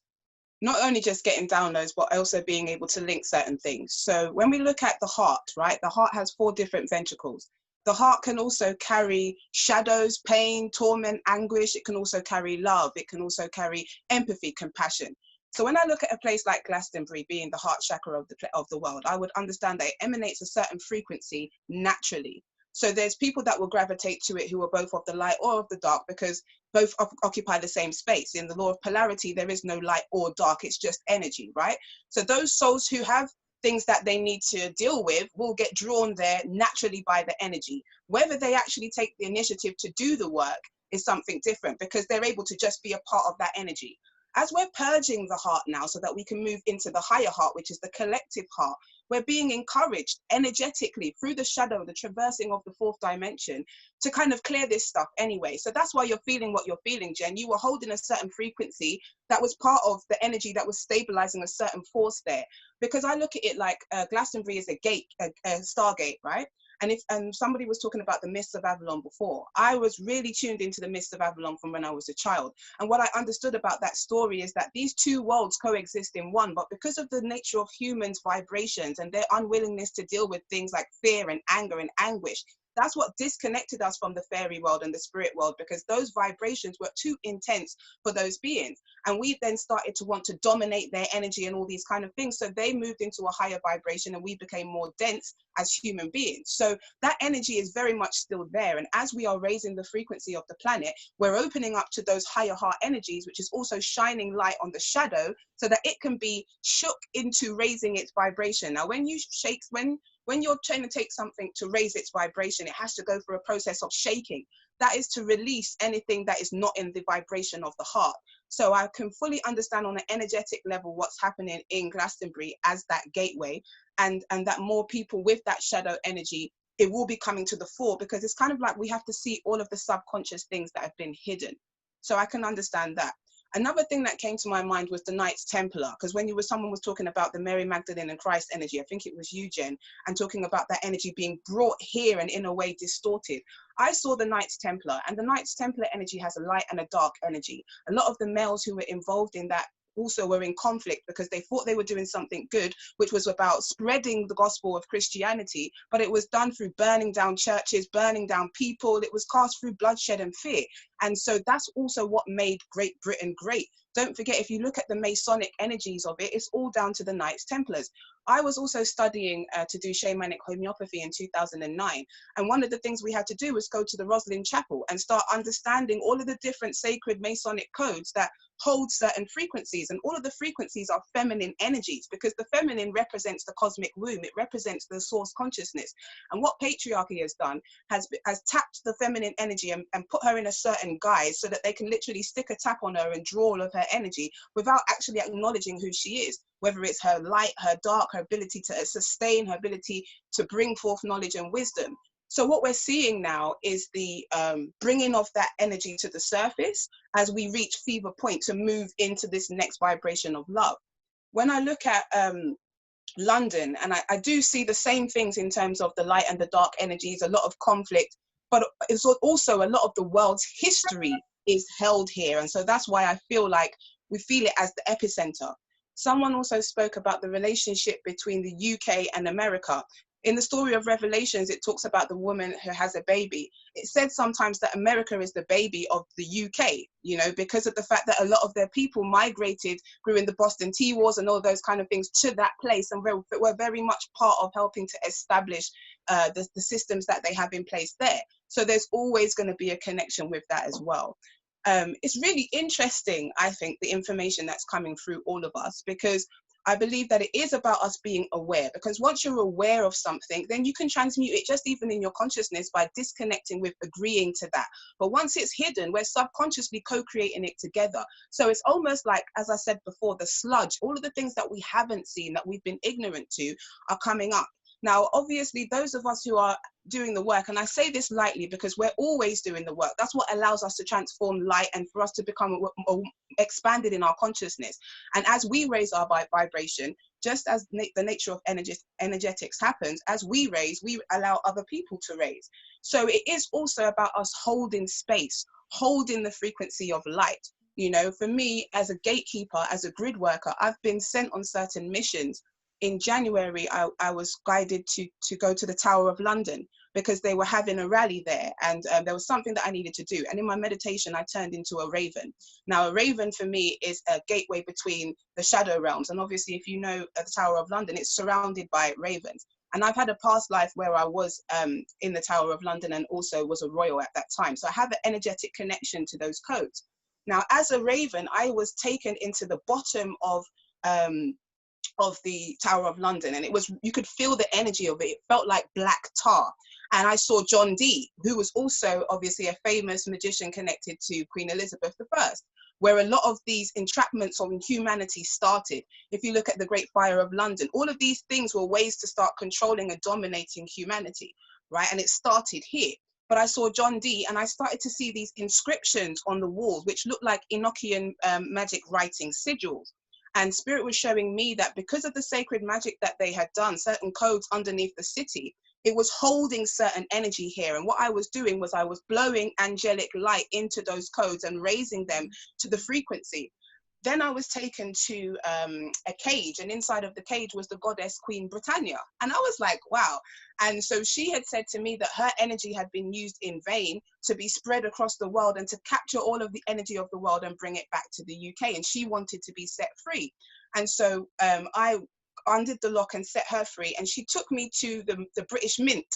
not only just getting downloads, but also being able to link certain things. So when we look at the heart, right, the heart has 4 different ventricles. The heart can also carry shadows, pain, torment, anguish. It can also carry love. It can also carry empathy, compassion. So when I look at a place like Glastonbury being the heart chakra of the world, I would understand that it emanates a certain frequency naturally. So there's people that will gravitate to it who are both of the light or of the dark, because both occupy the same space. In the law of polarity, there is no light or dark, it's just energy, right? So those souls who have things that they need to deal with will get drawn there naturally by the energy. Whether they actually take the initiative to do the work is something different, because they're able to just be a part of that energy. As we're purging the heart now so that we can move into the higher heart, which is the collective heart, we're being encouraged energetically through the shadow, the traversing of the 4th dimension, to kind of clear this stuff anyway. So that's why you're feeling what you're feeling, Jen. You were holding a certain frequency that was part of the energy that was stabilizing a certain force there. Because I look at it like Glastonbury is a gate, a Stargate, right? And if somebody was talking about the Myths of Avalon before, I was really tuned into the Myths of Avalon from when I was a child. And what I understood about that story is that these 2 worlds coexist in one, but because of the nature of humans' vibrations and their unwillingness to deal with things like fear and anger and anguish, that's what disconnected us from the fairy world and the spirit world, because those vibrations were too intense for those beings. And we then started to want to dominate their energy and all these kind of things. So they moved into a higher vibration and we became more dense as human beings. So that energy is very much still there. And as we are raising the frequency of the planet, we're opening up to those higher heart energies, which is also shining light on the shadow so that it can be shook into raising its vibration. Now, when you're trying to take something to raise its vibration, it has to go through a process of shaking. That is to release anything that is not in the vibration of the heart. So I can fully understand on an energetic level what's happening in Glastonbury as that gateway, and that more people with that shadow energy, it will be coming to the fore, because it's kind of like we have to see all of the subconscious things that have been hidden. So I can understand that. Another thing that came to my mind was the Knights Templar, because when someone was talking about the Mary Magdalene and Christ energy, I think it was you, Jen, and talking about that energy being brought here and in a way distorted. I saw the Knights Templar, and the Knights Templar energy has a light and a dark energy. A lot of the males who were involved in that also were in conflict because they thought they were doing something good, which was about spreading the gospel of Christianity, but it was done through burning down churches, burning down people. It was cast through bloodshed and fear. And so that's also what made Great Britain great. Don't forget, if you look at the Masonic energies of it, it's all down to the Knights Templars. I was also studying to do shamanic homeopathy in 2009. And one of the things we had to do was go to the Roslyn Chapel and start understanding all of the different sacred Masonic codes that hold certain frequencies. And all of the frequencies are feminine energies, because the feminine represents the cosmic womb. It represents the source consciousness. And what patriarchy has done has tapped the feminine energy and put her in a certain guise so that they can literally stick a tap on her and draw all of her energy without actually acknowledging who she is, whether it's her light, her dark, her ability to sustain, her ability to bring forth knowledge and wisdom. So what we're seeing now is the bringing of that energy to the surface as we reach fever point to move into this next vibration of love. When I look at London, and I do see the same things in terms of the light and the dark energies, a lot of conflict, but it's also a lot of the world's history is held here. And so that's why I feel like we feel it as the epicenter. Someone also spoke about the relationship between the UK and America. In the story of Revelations, it talks about the woman who has a baby. It said sometimes that America is the baby of the UK, you know, because of the fact that a lot of their people migrated during the Boston Tea Wars and all those kind of things to that place, and were very much part of helping to establish the systems that they have in place there. So there's always going to be a connection with that as well. It's really interesting, I think, the information that's coming through all of us, because I believe that it is about us being aware, because once you're aware of something, then you can transmute it just even in your consciousness by disconnecting with agreeing to that. But once it's hidden, we're subconsciously co-creating it together. So it's almost like, as I said before, the sludge, all of the things that we haven't seen, that we've been ignorant to, are coming up. Now, obviously, those of us who are doing the work, and I say this lightly because we're always doing the work, that's what allows us to transform light and for us to become expanded in our consciousness. And as we raise our vibration, just as the nature of energetics happens, as we raise, we allow other people to raise. So it is also about us holding space, holding the frequency of light. You know, for me, as a gatekeeper, as a grid worker, I've been sent on certain missions. In January, I was guided to go to the Tower of London because they were having a rally there, and there was something that I needed to do. And in my meditation, I turned into a raven. Now, a raven for me is a gateway between the shadow realms. And obviously, if you know the Tower of London, it's surrounded by ravens. And I've had a past life where I was in the Tower of London and also was a royal at that time. So I have an energetic connection to those codes. Now, as a raven, I was taken into the bottom of the Tower of London, and it was, you could feel the energy of it. It felt like black tar. And I saw John Dee, who was also obviously a famous magician connected to Queen Elizabeth I, where a lot of these entrapments on humanity started. If you look at the Great Fire of London, all of these things were ways to start controlling and dominating humanity, right? And it started here. But I saw John Dee, and I started to see these inscriptions on the walls, which looked like Enochian magic writing sigils. And Spirit was showing me that because of the sacred magic that they had done, certain codes underneath the city, it was holding certain energy here. And what I was doing was I was blowing angelic light into those codes and raising them to the frequency. Then I was taken to a cage, and inside of the cage was the goddess Queen Britannia. And I was like, wow. And so she had said to me that her energy had been used in vain to be spread across the world and to capture all of the energy of the world and bring it back to the UK. And she wanted to be set free. And so I undid the lock and set her free. And she took me to the British Mint.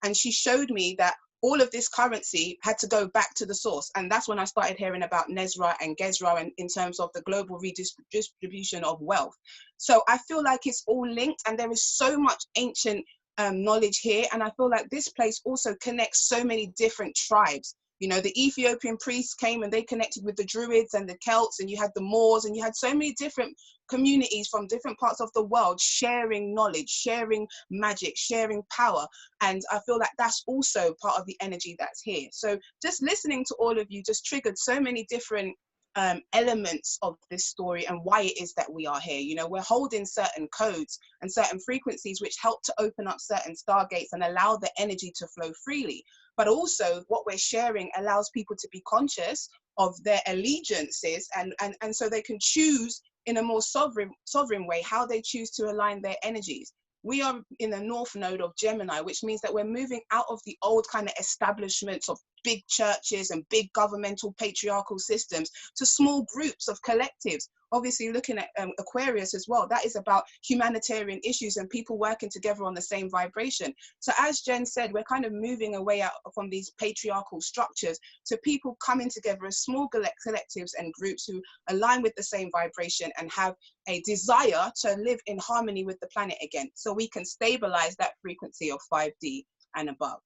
And she showed me that all of this currency had to go back to the source. And that's when I started hearing about Nezra and Gezra, and in terms of the global redistribution of wealth. So I feel like it's all linked, and there is so much ancient knowledge here. And I feel like this place also connects so many different tribes. You know, the Ethiopian priests came and they connected with the Druids and the Celts, and you had the Moors, and you had so many different communities from different parts of the world sharing knowledge, sharing magic, sharing power. And I feel like that's also part of the energy that's here. So just listening to all of you just triggered so many different elements of this story and why it is that we are here. You know, we're holding certain codes and certain frequencies which help to open up certain stargates and allow the energy to flow freely. But also what we're sharing allows people to be conscious of their allegiances, and so they can choose in a more sovereign way how they choose to align their energies. We are in the north node of Gemini, which means that we're moving out of the old kind of establishments of big churches and big governmental patriarchal systems to small groups of collectives. Obviously looking at Aquarius as well, that is about humanitarian issues and people working together on the same vibration. So as Jen said, we're kind of moving away out from these patriarchal structures to people coming together as small collectives and groups who align with the same vibration and have a desire to live in harmony with the planet again, so we can stabilize that frequency of 5D and above.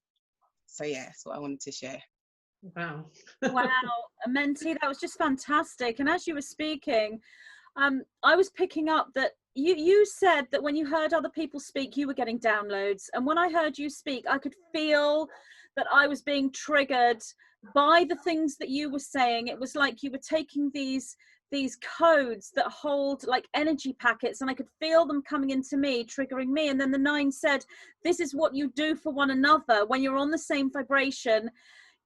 So yeah, that's what I wanted to share. Wow. Wow, Menti, that was just fantastic. And as you were speaking, I was picking up that you said that when you heard other people speak, you were getting downloads. And when I heard you speak, I could feel that I was being triggered by the things that you were saying. It was like you were taking these codes that hold like energy packets, and I could feel them coming into me, triggering me. And then the 9 said, this is what you do for one another. When you're on the same vibration,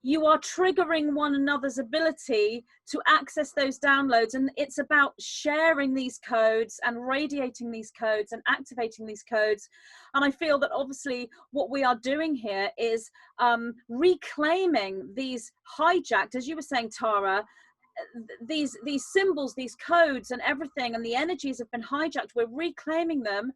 you are triggering one another's ability to access those downloads. And it's about sharing these codes and radiating these codes and activating these codes. And I feel that obviously what we are doing here is reclaiming these hijacked, as you were saying, Tara, these symbols, these codes and everything, and the energies have been hijacked. We're reclaiming them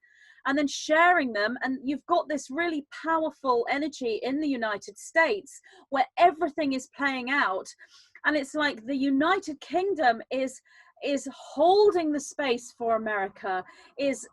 and then sharing them. And you've got this really powerful energy in the United States where everything is playing out. And it's like the United Kingdom is holding the space for America, is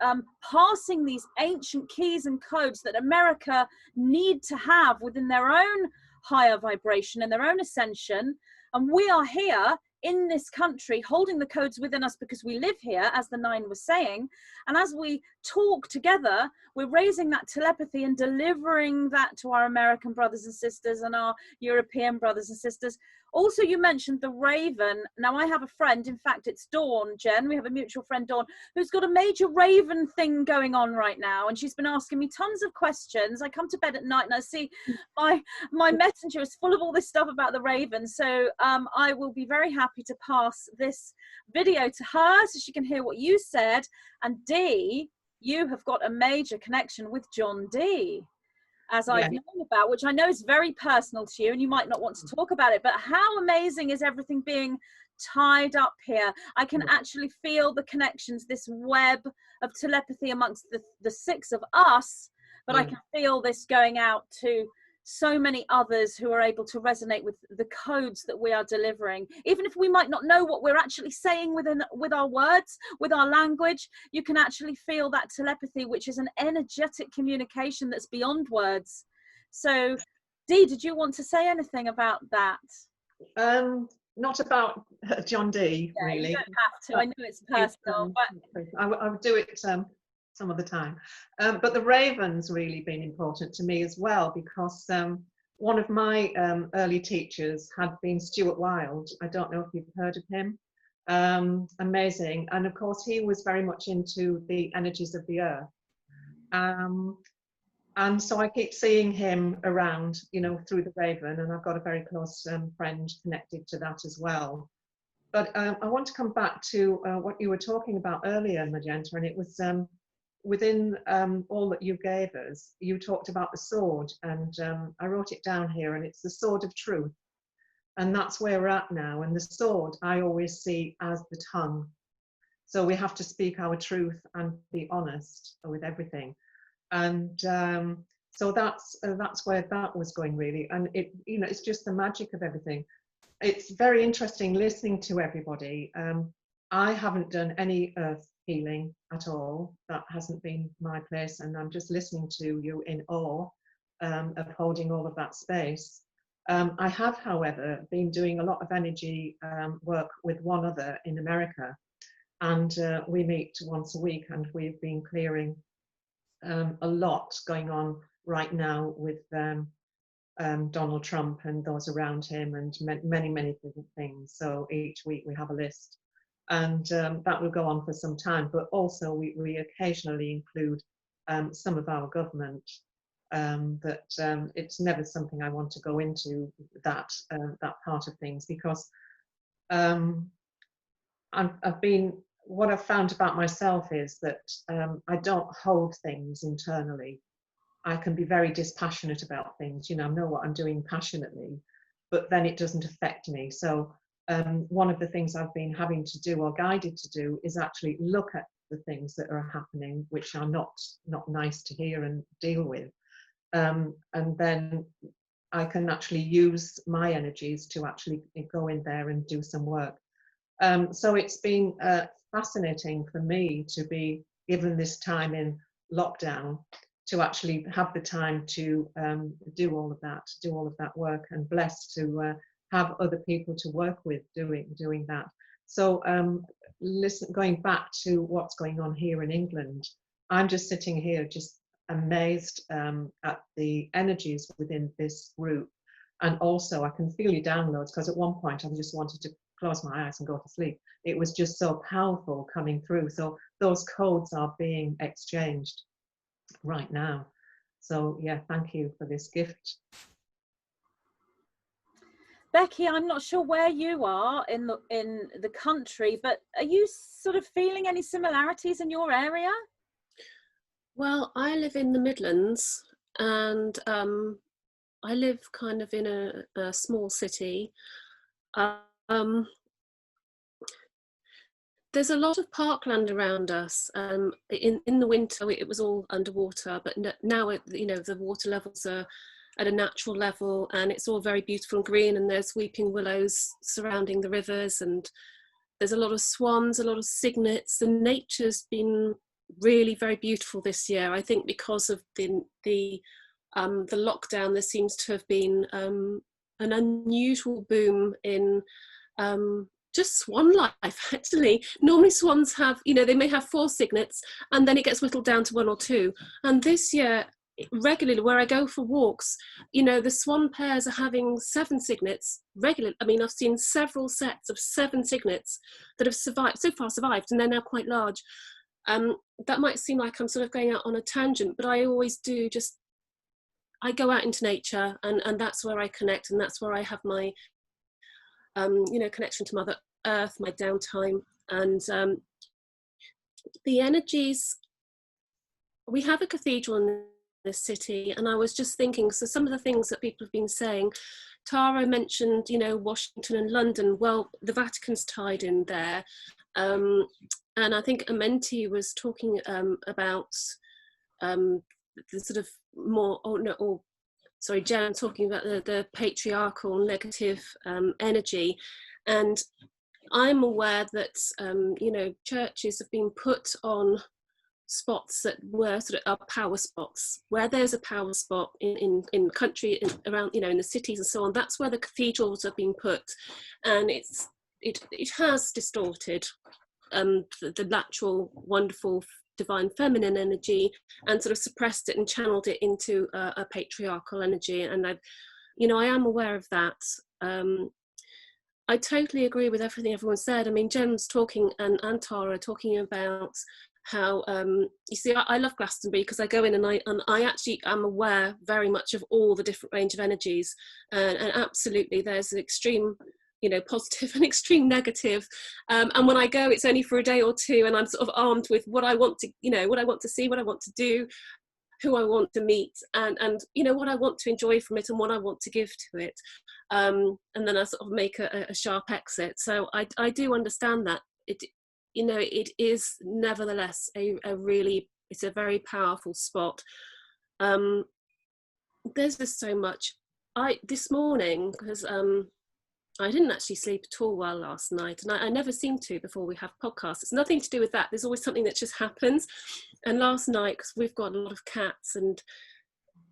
passing these ancient keys and codes that America need to have within their own higher vibration and their own ascension. And we are here in this country holding the codes within us because we live here, as the 9 was saying. And as we talk together, we're raising that telepathy and delivering that to our American brothers and sisters and our European brothers and sisters. Also, you mentioned the raven. Now, I have a friend, in fact, it's Dawn, Jen, we have a mutual friend, Dawn, who's got a major raven thing going on right now. And she's been asking me tons of questions. I come to bed at night and I see my messenger is full of all this stuff about the raven. So I will be very happy to pass this video to her so she can hear what you said. And Dee, you have got a major connection with John Dee, as I've known about, which I know is very personal to you, and you might not want to talk about it, but how amazing is everything being tied up here? I can actually feel the connections, this web of telepathy amongst the 6 of us, but I can feel this going out to so many others who are able to resonate with the codes that we are delivering. Even if we might not know what we're actually saying with our words, with our language, you can actually feel that telepathy, which is an energetic communication that's beyond words. So, Dee, did you want to say anything about that? Not about John Dee, really. You don't have to. I know it's personal, but I would do it some of the time. But the raven's really been important to me as well, because one of my early teachers had been Stuart Wilde. I don't know if you've heard of him. Amazing. And of course, he was very much into the energies of the earth. And so I keep seeing him around, you know, through the raven, and I've got a very close friend connected to that as well. But I want to come back to what you were talking about earlier, Magenta, and it was within all that you gave us, you talked about the sword, and I wrote it down here, and it's the sword of truth. And that's where we're at now. And the sword I always see as the tongue. So we have to speak our truth and be honest with everything. And so that's where that was going, really. And it, you know, it's just the magic of everything. It's very interesting listening to everybody. I haven't done any earth healing at all. That hasn't been my place, and I'm just listening to you in awe of holding all of that space. I have, however, been doing a lot of energy work with one other in America, and we meet once a week, and we've been clearing a lot going on right now with Donald Trump and those around him, and many different things. So each week we have a list, and that will go on for some time. But also we occasionally include some of our government. It's never something I want to go into that part of things, because what I've found about myself is that I don't hold things internally. I can be very dispassionate about things, you know, I know what I'm doing passionately, but then it doesn't affect me. So one of the things I've been having to do, or guided to do, is actually look at the things that are happening, which are not nice to hear and deal with. And then I can actually use my energies to actually go in there and do some work. So it's been fascinating for me to be given this time in lockdown, to actually have the time to do all of that work, and blessed to have other people to work with doing that. So going back to what's going on here in England, I'm just sitting here just amazed at the energies within this group. And also I can feel your downloads, because at one point I just wanted to close my eyes and go to sleep. It was just so powerful coming through. So those codes are being exchanged right now. So yeah, thank you for this gift. Becky, I'm not sure where you are in the country, but are you sort of feeling any similarities in your area? Well, I live in the Midlands, and I live kind of in a small city. There's a lot of parkland around us. In the winter, it was all underwater, but now you know, the water levels are at a natural level, and it's all very beautiful and green, and there's weeping willows surrounding the rivers, and there's a lot of swans, a lot of cygnets. The nature's been really very beautiful this year. I think because of the lockdown, there seems to have been an unusual boom in just swan life, actually. Normally swans have, you know, they may have 4 cygnets, and then it gets whittled down to 1 or 2. And this year, regularly, where I go for walks, you know, the swan pairs are having 7 cygnets regularly. I mean, I've seen several sets of 7 cygnets that have survived, and they're now quite large. That might seem like I'm sort of going out on a tangent, but I always do I go out into nature, and that's where I connect, and that's where I have my, you know, connection to Mother Earth, my downtime. And the energies, we have a cathedral in this city, and I was just thinking, so some of the things that people have been saying, Tara mentioned, you know, Washington and London. Well, the Vatican's tied in there. And I think Amenti was talking about the sort of more, Jen talking about the patriarchal negative energy. And I'm aware that, you know, churches have been put on spots that were sort of power spots. Where there's a power spot in country, around, you know, in the cities and so on, that's where the cathedrals have been put. And it has distorted the natural, wonderful, divine feminine energy, and sort of suppressed it and channeled it into a patriarchal energy. And I am aware of that. I totally agree with everything everyone said. I mean, Jen's talking, and Tara talking about how, you see, I love Glastonbury because I go in and I actually am aware very much of all the different range of energies, and absolutely there's an extreme, you know, positive and extreme negative, and when I go, it's only for a day or 2, and I'm sort of armed with what I want to, you know, what I want to see, what I want to do, who I want to meet, and you know, what I want to enjoy from it and what I want to give to it, and then I sort of make a sharp exit. So I do understand that it, you know, it is nevertheless a really, it's a very powerful spot. There's just so much. This morning, because I didn't actually sleep at all well last night, and I never seem to before we have podcasts. It's nothing to do with that. There's always something that just happens. And last night, because we've got a lot of cats, and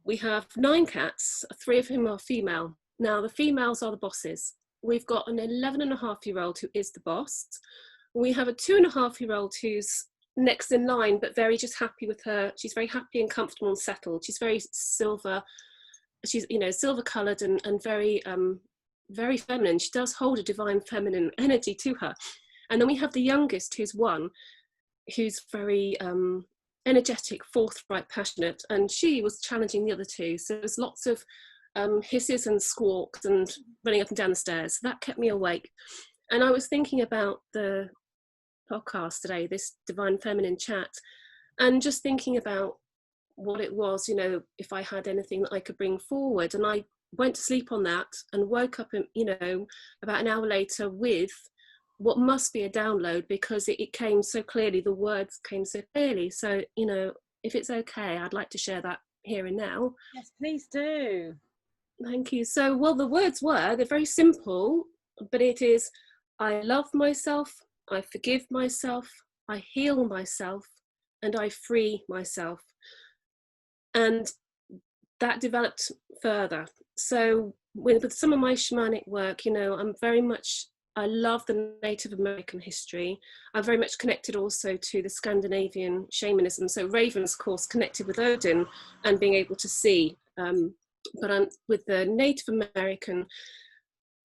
we have 9 cats, 3 of whom are female. Now, the females are the bosses. We've got an 11-and-a-half-year-old who is the boss. We have a 2-and-a-half-year-old who's next in line, but very just happy with her. She's very happy and comfortable and settled. She's very silver, she's, you know, silver coloured and very very feminine. She does hold a divine feminine energy to her. And then we have the youngest, who's 1, who's very energetic, forthright, passionate, and she was challenging the other 2. So there's lots of hisses and squawks and running up and down the stairs. That kept me awake. And I was thinking about the podcast today, this divine feminine chat, and just thinking about what it was, you know, if I had anything that I could bring forward. And I went to sleep on that and woke up, you know, about an hour later with what must be a download, because it came so clearly, the words came so clearly. So, you know, if it's okay, I'd like to share that here and now. Yes, please do. Thank you. So, well, the words they're very simple, but it is, I love myself, I forgive myself, I heal myself, and I free myself. And that developed further. So with some of my shamanic work, you know, I love the Native American history. I'm very much connected also to the Scandinavian shamanism. So Ravens, of course, connected with Odin and being able to see. But with the Native American,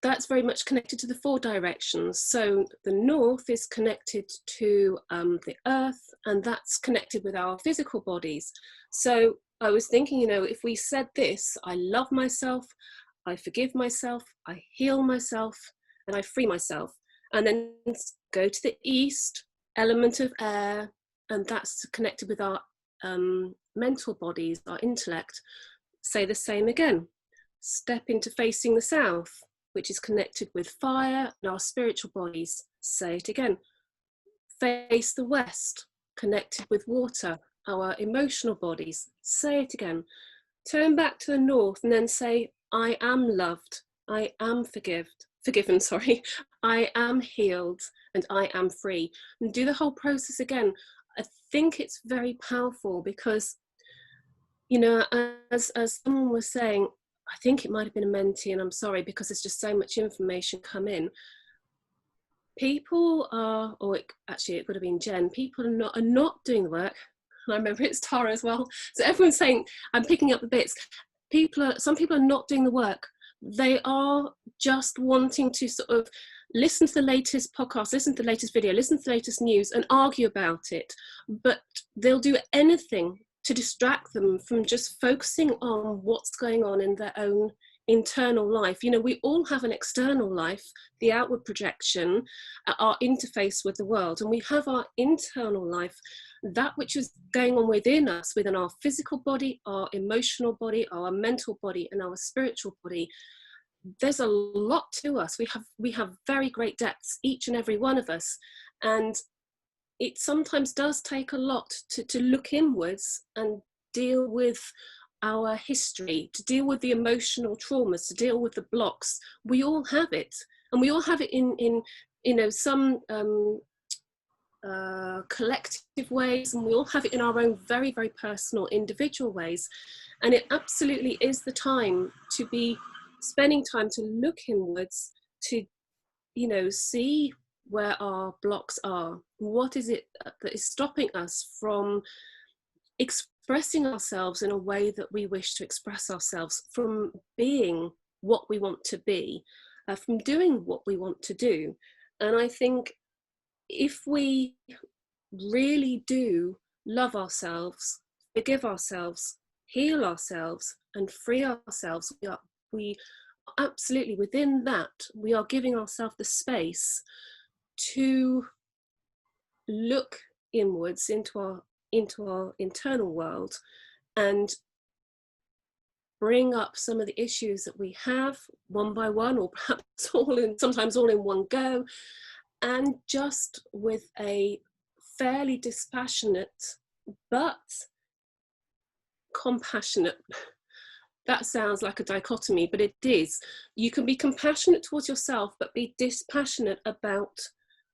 that's very much connected to the 4 directions. So the north is connected to the earth, and that's connected with our physical bodies. So I was thinking, you know, if we said this, I love myself, I forgive myself, I heal myself, and I free myself. And then go to the east, element of air, and that's connected with our mental bodies, our intellect. Say the same again. Step into facing the south, which is connected with fire and our spiritual bodies. Say it again. Face the west, connected with water, our emotional bodies. Say it again. Turn back to the north and then say, I am loved, I am forgiven, I am healed, and I am free. And do the whole process again. I think it's very powerful because, you know, as someone was saying, I think it might have been a mentee, and I'm sorry because there's just so much information come in. People are, or actually it would have been Jen, people are not doing the work. I remember it's Tara as well. So everyone's saying, I'm picking up the bits. Some people are not doing the work. They are just wanting to sort of listen to the latest podcast, listen to the latest video, listen to the latest news and argue about it. But they'll do anything to distract them from just focusing on what's going on in their own internal life. You know, we all have an external life, the outward projection, our interface with the world, and we have our internal life, that which is going on within us, within our physical body, our emotional body, our mental body, and our spiritual body. There's a lot to us. We have very great depths, each and every one of us, and it sometimes does take a lot to look inwards and deal with our history, to deal with the emotional traumas, to deal with the blocks. We all have it, and we all have it in you know, some collective ways, and we all have it in our own very, very personal individual ways. And it absolutely is the time to be spending time to look inwards, to, you know, see where our blocks are. What is it that is stopping us from expressing ourselves in a way that we wish to express ourselves, from being what we want to be, from doing what we want to do? And I think if we really do love ourselves, forgive ourselves, heal ourselves, and free ourselves, we absolutely, within that, we are giving ourselves the space to look inwards into our internal world and bring up some of the issues that we have one by one, or perhaps sometimes all in one go, and just with a fairly dispassionate but compassionate. That sounds like a dichotomy, but it is. You can be compassionate towards yourself, but be dispassionate about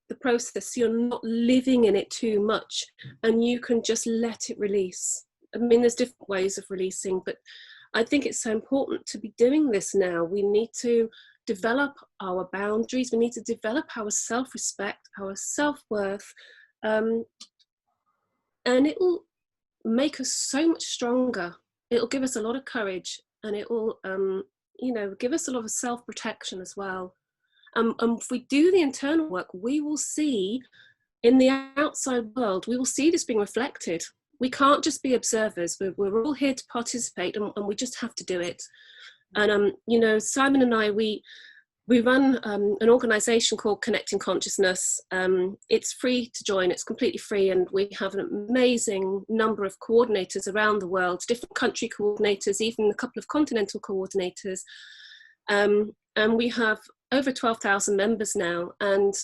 the process. You're not living in it too much, and you can just let it release. I mean, there's different ways of releasing, but I think it's so important to be doing this now. We need to develop our boundaries. We need to develop our self-respect, our self-worth, and it will make us so much stronger. It'll give us a lot of courage, and it will, you know, give us a lot of self-protection as well. If we do the internal work, we will see in the outside world, we will see this being reflected. We can't just be observers. We're all here to participate, and we just have to do it. And you know, Simon and I, we run an organisation called Connecting Consciousness. It's free to join. It's completely free, and we have an amazing number of coordinators around the world, different country coordinators, even a couple of continental coordinators. And we have over 12,000 members now. And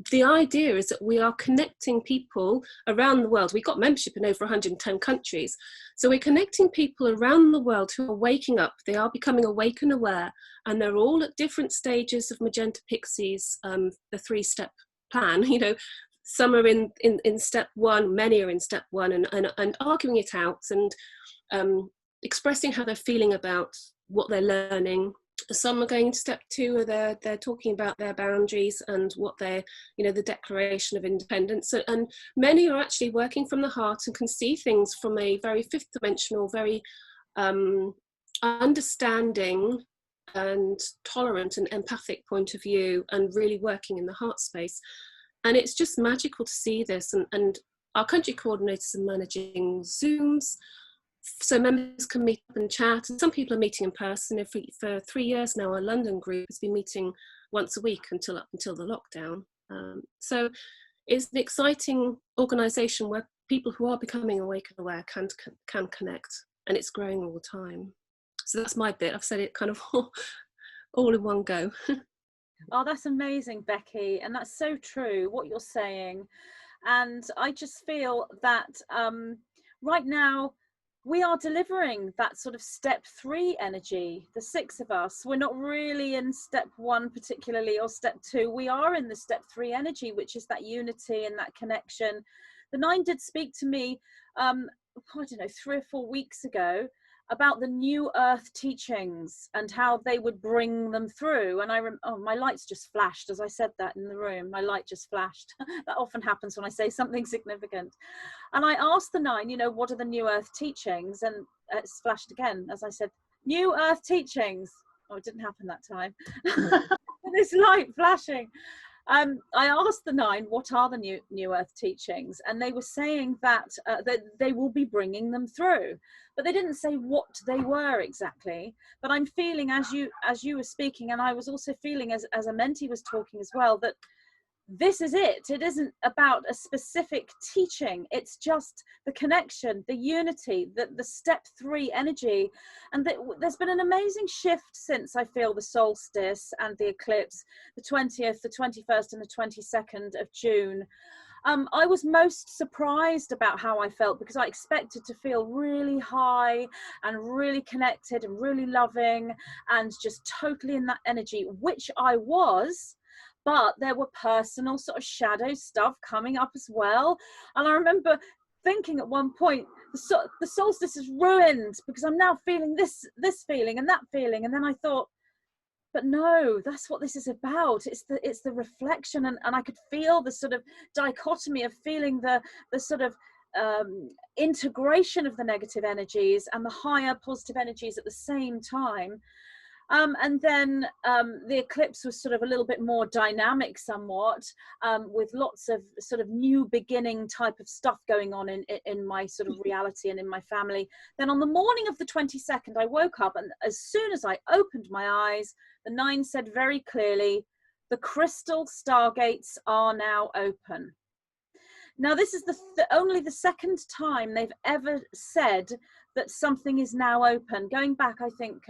the idea is that we are connecting people around the world. We've got membership in over 110 countries. So we're connecting people around the world who are waking up. They are becoming awake and aware, and they're all at different stages of Magenta Pixie's, the 3-step plan. You know, some are in step 1, many are in step 1, and arguing it out and expressing how they're feeling about what they're learning. Some are going into step 2, where they're talking about their boundaries and what they're, you know, the Declaration of Independence. And many are actually working from the heart and can see things from a very 5th dimensional, very understanding and tolerant and empathic point of view, and really working in the heart space. And it's just magical to see this. And our country coordinators are managing Zooms, so members can meet up and chat, and some people are meeting in person. For 3 years now, our London group has been meeting once a week up until the lockdown. So it's an exciting organisation where people who are becoming awake and aware can connect, and it's growing all the time. So that's my bit. I've said it kind of all in one go. Oh, that's amazing, Becky, and that's so true what you're saying. And I just feel that right now we are delivering that sort of step 3 energy, the 6 of us. We're not really in step 1 particularly, or step 2. We are in the step 3 energy, which is that unity and that connection. The 9 did speak to me, I don't know, 3 or 4 weeks ago, about the New Earth teachings and how they would bring them through. And oh, my lights just flashed as I said that in the room. My light just flashed. That often happens when I say something significant. And I asked the 9, you know, what are the New Earth teachings? And it's flashed again as I said, New Earth teachings. Oh, it didn't happen that time. This light flashing. I asked the 9, what are the New Earth teachings? And they were saying that they will be bringing them through, but they didn't say what they were exactly. But I'm feeling, as you were speaking, and I was also feeling as a mentee was talking as well, that this is it. It isn't about a specific teaching. It's just the connection, the unity, the step 3 energy. And there's been an amazing shift since, I feel, the solstice and the eclipse, the 20th, the 21st and the 22nd of June. I was most surprised about how I felt, because I expected to feel really high and really connected and really loving and just totally in that energy, which I was. But there were personal sort of shadow stuff coming up as well. And I remember thinking at one point, the solstice is ruined because I'm now feeling this feeling and that feeling. And then I thought, but no, that's what this is about. It's the reflection. And I could feel the sort of dichotomy of feeling the sort of integration of the negative energies and the higher positive energies at the same time. And then the eclipse was sort of a little bit more dynamic somewhat, with lots of sort of new beginning type of stuff going on in my sort of reality and in my family. Then on the morning of the 22nd, I woke up, and as soon as I opened my eyes, the 9 said very clearly, the crystal stargates are now open. Now, this is only the second time they've ever said that something is now open. Going back, I think,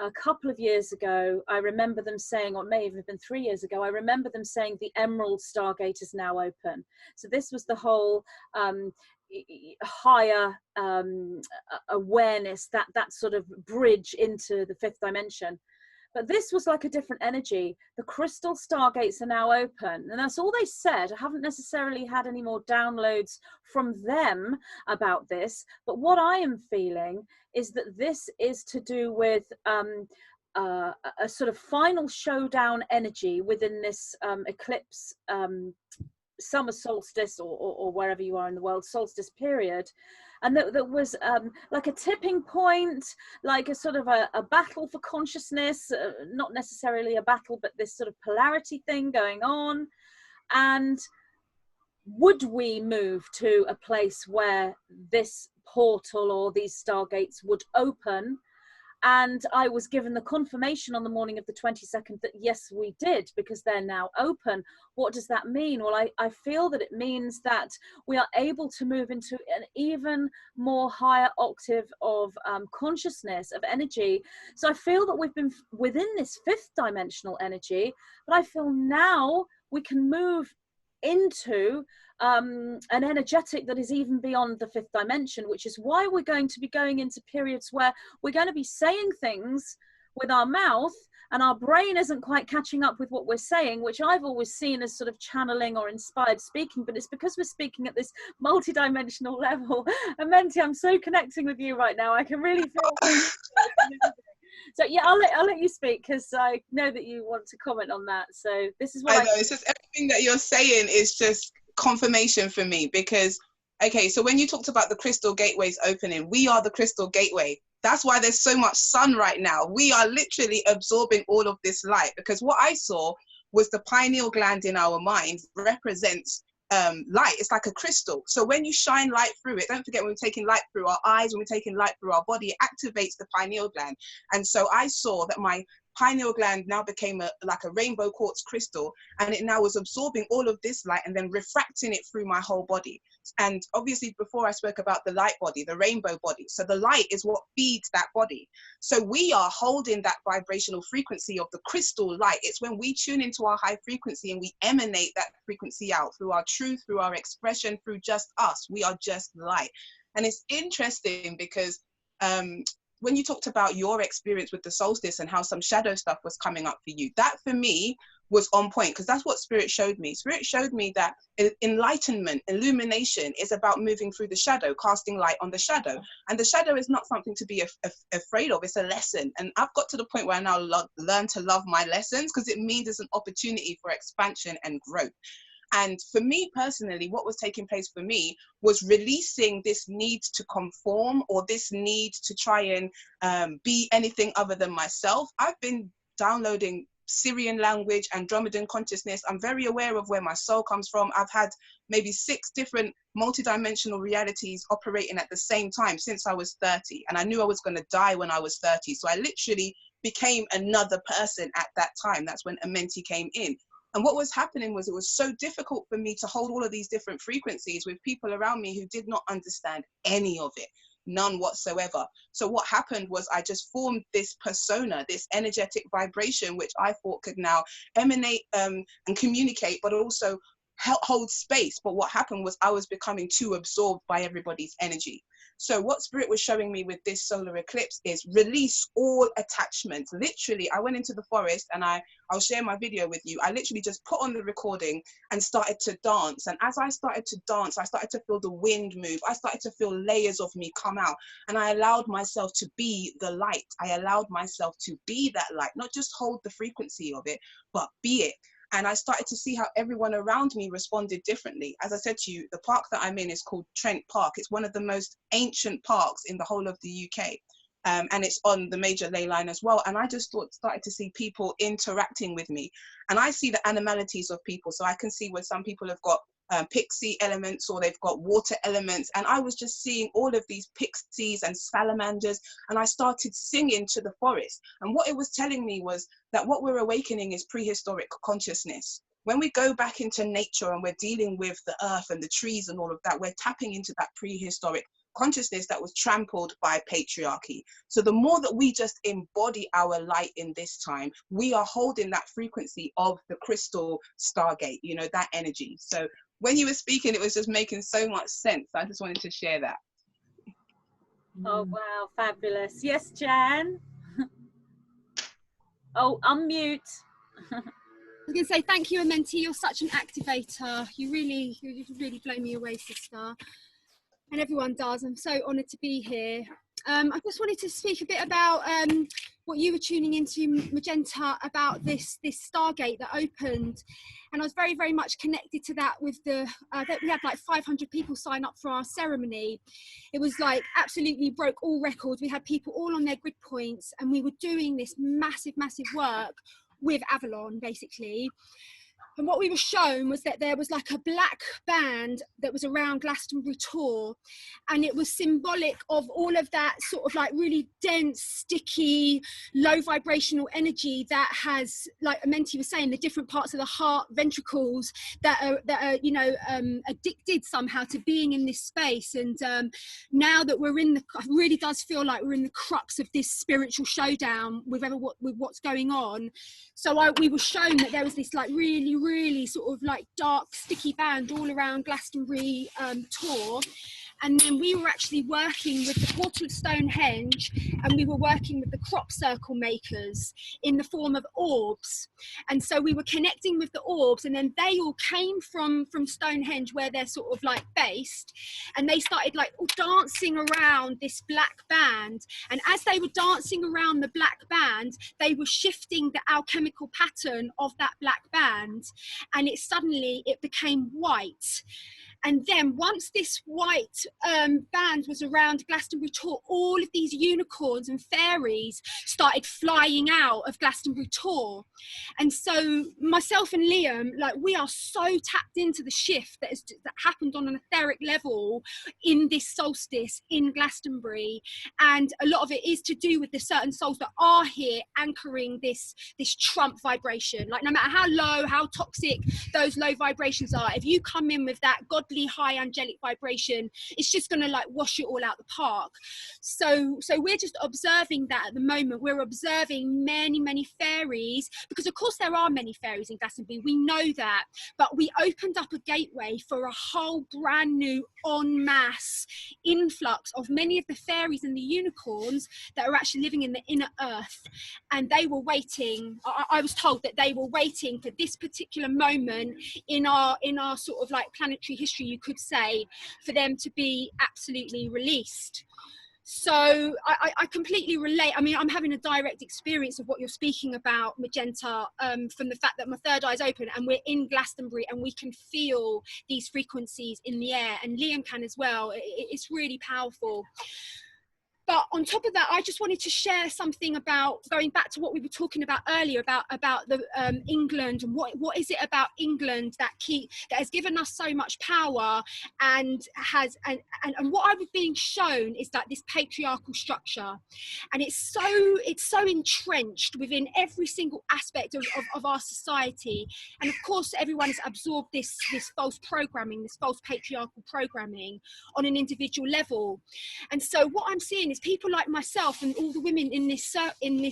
a couple of years ago, I remember them saying, or it may have been 3 years ago, I remember them saying the Emerald Stargate is now open. So this was the whole higher awareness, that sort of bridge into the 5th dimension. But this was like a different energy. The crystal stargates are now open. And that's all they said. I haven't necessarily had any more downloads from them about this. But what I am feeling is that this is to do with a sort of final showdown energy within this eclipse summer solstice, or wherever you are in the world, solstice period, and that was like a tipping point, like a sort of a battle for consciousness, not necessarily a battle, but this sort of polarity thing going on. And would we move to a place where this portal or these stargates would open? And I was given the confirmation on the morning of the 22nd that yes, we did, because they're now open. What does that mean? Well, I feel that it means that we are able to move into an even more higher octave of consciousness, of energy. So I feel that we've been within this 5th dimensional energy, but I feel now we can move into an energetic that is even beyond the 5th dimension, which is why we're going to be going into periods where we're going to be saying things with our mouth and our brain isn't quite catching up with what we're saying, which I've always seen as sort of channeling or inspired speaking, but it's because we're speaking at this multi-dimensional level. And Menti, I'm so connecting with you right now. I can really feel so yeah, I'll let you speak, because I know that you want to comment on that. So this is what I know. It's just everything that you're saying is just confirmation for me, because okay, so when you talked about the crystal gateways opening, we are the crystal gateway. That's why there's so much sun right now. We are literally absorbing all of this light, because what I saw was the pineal gland in our minds represents light. It's like a crystal. So when you shine light through it, don't forget, when we're taking light through our eyes, when we're taking light through our body, it activates the pineal gland. And so I saw that my pineal gland now became like a rainbow quartz crystal, and it now was absorbing all of this light and then refracting it through my whole body. And obviously before I spoke about the light body, the rainbow body, so the light is what feeds that body. So we are holding that vibrational frequency of the crystal light. It's when we tune into our high frequency and we emanate that frequency out through our truth, through our expression, through just us. We are just light. And it's interesting because when you talked about your experience with the solstice and how some shadow stuff was coming up for you, that for me was on point, because that's what Spirit showed me. Spirit showed me that enlightenment, illumination is about moving through the shadow, casting light on the shadow. And the shadow is not something to be afraid of. It's a lesson. And I've got to the point where I now learn to love my lessons, because it means it's an opportunity for expansion and growth. And for me personally, what was taking place for me was releasing this need to conform, or this need to try and be anything other than myself. I've been downloading Syrian language, Andromedan consciousness. I'm very aware of where my soul comes from. I've had maybe 6 different multidimensional realities operating at the same time since I was 30. And I knew I was going to die when I was 30. So I literally became another person at that time. That's when Amenti came in. And what was happening was, it was so difficult for me to hold all of these different frequencies with people around me who did not understand any of it, none whatsoever. So what happened was, I just formed this persona, this energetic vibration, which I thought could now emanate and communicate, but also hold space. But what happened was, I was becoming too absorbed by everybody's energy. So what Spirit was showing me with this solar eclipse is release all attachments. Literally, I went into the forest, and I'll share my video with you. I literally just put on the recording and started to dance. And as I started to dance, I started to feel the wind move. I started to feel layers of me come out. And I allowed myself to be the light. I allowed myself to be that light, not just hold the frequency of it, but be it. And I started to see how everyone around me responded differently. As I said to you, the park that I'm in is called Trent Park. It's one of the most ancient parks in the whole of the UK. And it's on the major ley line as well. And I just started to see people interacting with me. And I see the animalities of people. So I can see where some people have got pixie elements, or they've got water elements. And I was just seeing all of these pixies and salamanders, and I started singing to the forest. And what it was telling me was that what we're awakening is prehistoric consciousness. When we go back into nature and we're dealing with the earth and the trees and all of that, we're tapping into that prehistoric consciousness that was trampled by patriarchy. So the more that we just embody our light in this time, we are holding that frequency of the crystal stargate, you know, that energy. So when you were speaking, it was just making so much sense. I just wanted to share that. Oh, wow, fabulous. Yes, Jan? Oh, unmute. I was going to say thank you, Amenti. You're such an activator. You really blow me away, sister. And everyone does. I'm so honoured to be here. I just wanted to speak a bit about what you were tuning into, Magenta, about this Stargate that opened, and I was very, very much connected to that. With the that we had like 500 people sign up for our ceremony. It was like absolutely broke all records. We had people all on their grid points, and we were doing this massive work with Avalon, basically. And what we were shown was that there was like a black band that was around Glastonbury Tor, and it was symbolic of all of that sort of like really dense, sticky, low vibrational energy that has, like Amenti was saying, the different parts of the heart ventricles that are you know, addicted somehow to being in this space. And now that we're in the, it really does feel like we're in the crux of this spiritual showdown with what's going on. So we were shown that there was this like really sort of like dark sticky band all around Glastonbury Tor. And then we were actually working with the Portal of Stonehenge, and we were working with the crop circle makers in the form of orbs. And so we were connecting with the orbs, and then they all came from Stonehenge, where they're sort of like based, and they started like dancing around this black band. And as they were dancing around the black band, they were shifting the alchemical pattern of that black band, and it became white. And then once this white band was around Glastonbury Tor, all of these unicorns and fairies started flying out of Glastonbury Tor. And so myself and Liam, like, we are so tapped into the shift that happened on an etheric level in this solstice in Glastonbury. And a lot of it is to do with the certain souls that are here anchoring this Trump vibration. Like, no matter how low, how toxic those low vibrations are, if you come in with that godly high angelic vibration, it's just going to like wash it all out the park. So we're just observing that at the moment. We're observing many fairies, because of course there are many fairies in Glastonbury, we know that, but we opened up a gateway for a whole brand new en masse influx of many of the fairies and the unicorns that are actually living in the inner earth. And they were waiting, I was told that they were waiting for this particular moment in our sort of like planetary history, you could say, for them to be absolutely released. So I completely relate. I mean, I'm having a direct experience of what you're speaking about, Magenta, from the fact that my third eye is open and we're in Glastonbury and we can feel these frequencies in the air, and Liam can as well. It's really powerful. But on top of that, I just wanted to share something about going back to what we were talking about earlier about the England, and what is it about England that has given us so much power, and what I was being shown is that this patriarchal structure, and it's so entrenched within every single aspect of our society. And of course, everyone has absorbed this false programming, this false patriarchal programming on an individual level. And so what I'm seeing is people like myself and all the women in this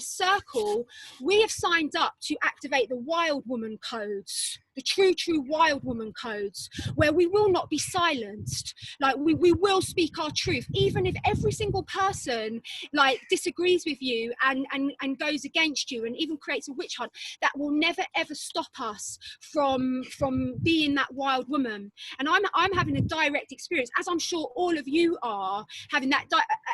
circle, we have signed up to activate the wild woman codes, the true wild woman codes, where we will not be silenced. Like, we will speak our truth, even if every single person like disagrees with you and goes against you and even creates a witch hunt. That will never ever stop us from being that wild woman. And I'm having a direct experience, as I'm sure all of you are having that.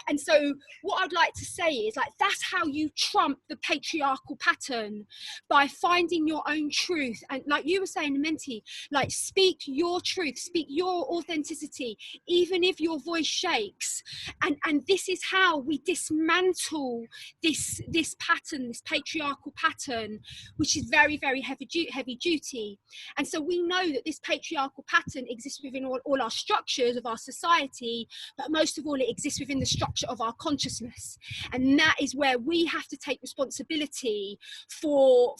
And so what I'd like to say is, like, that's how you trump the patriarchal pattern, by finding your own truth. And like you were saying, Menti, like, speak your truth, speak your authenticity, even if your voice shakes. And this is how we dismantle this pattern, this patriarchal pattern, which is very, very heavy duty. And so we know that this patriarchal pattern exists within all our structures of our society, but most of all, it exists within the structure of our consciousness. And that is where we have to take responsibility for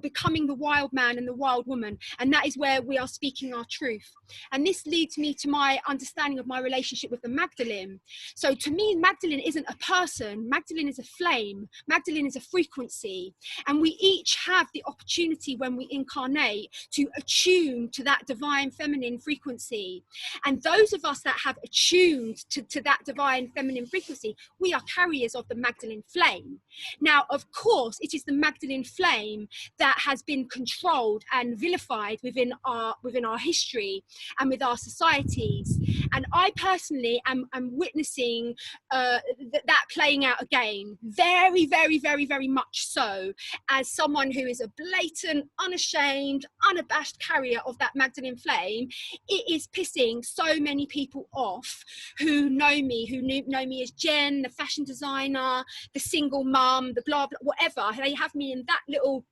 becoming the wild man and the wild woman. And that is where we are speaking our truth. And this leads me to my understanding of my relationship with the Magdalene. So to me, Magdalene isn't a person. Magdalene is a flame. Magdalene is a frequency. And we each have the opportunity, when we incarnate, to attune to that divine feminine frequency. And those of us that have attuned to that divine feminine frequency, we are carriers of the Magdalene Flame. Now, of course, it is the Magdalene Flame that has been controlled and vilified within our history and with our societies. And I personally am witnessing that playing out again, very, very, very, very much so, as someone who is a blatant, unashamed, unabashed carrier of that Magdalene Flame. It is pissing so many people off who know me, know me as Jen, the fashion designer, the single mum, the blah blah, whatever. They have me in that little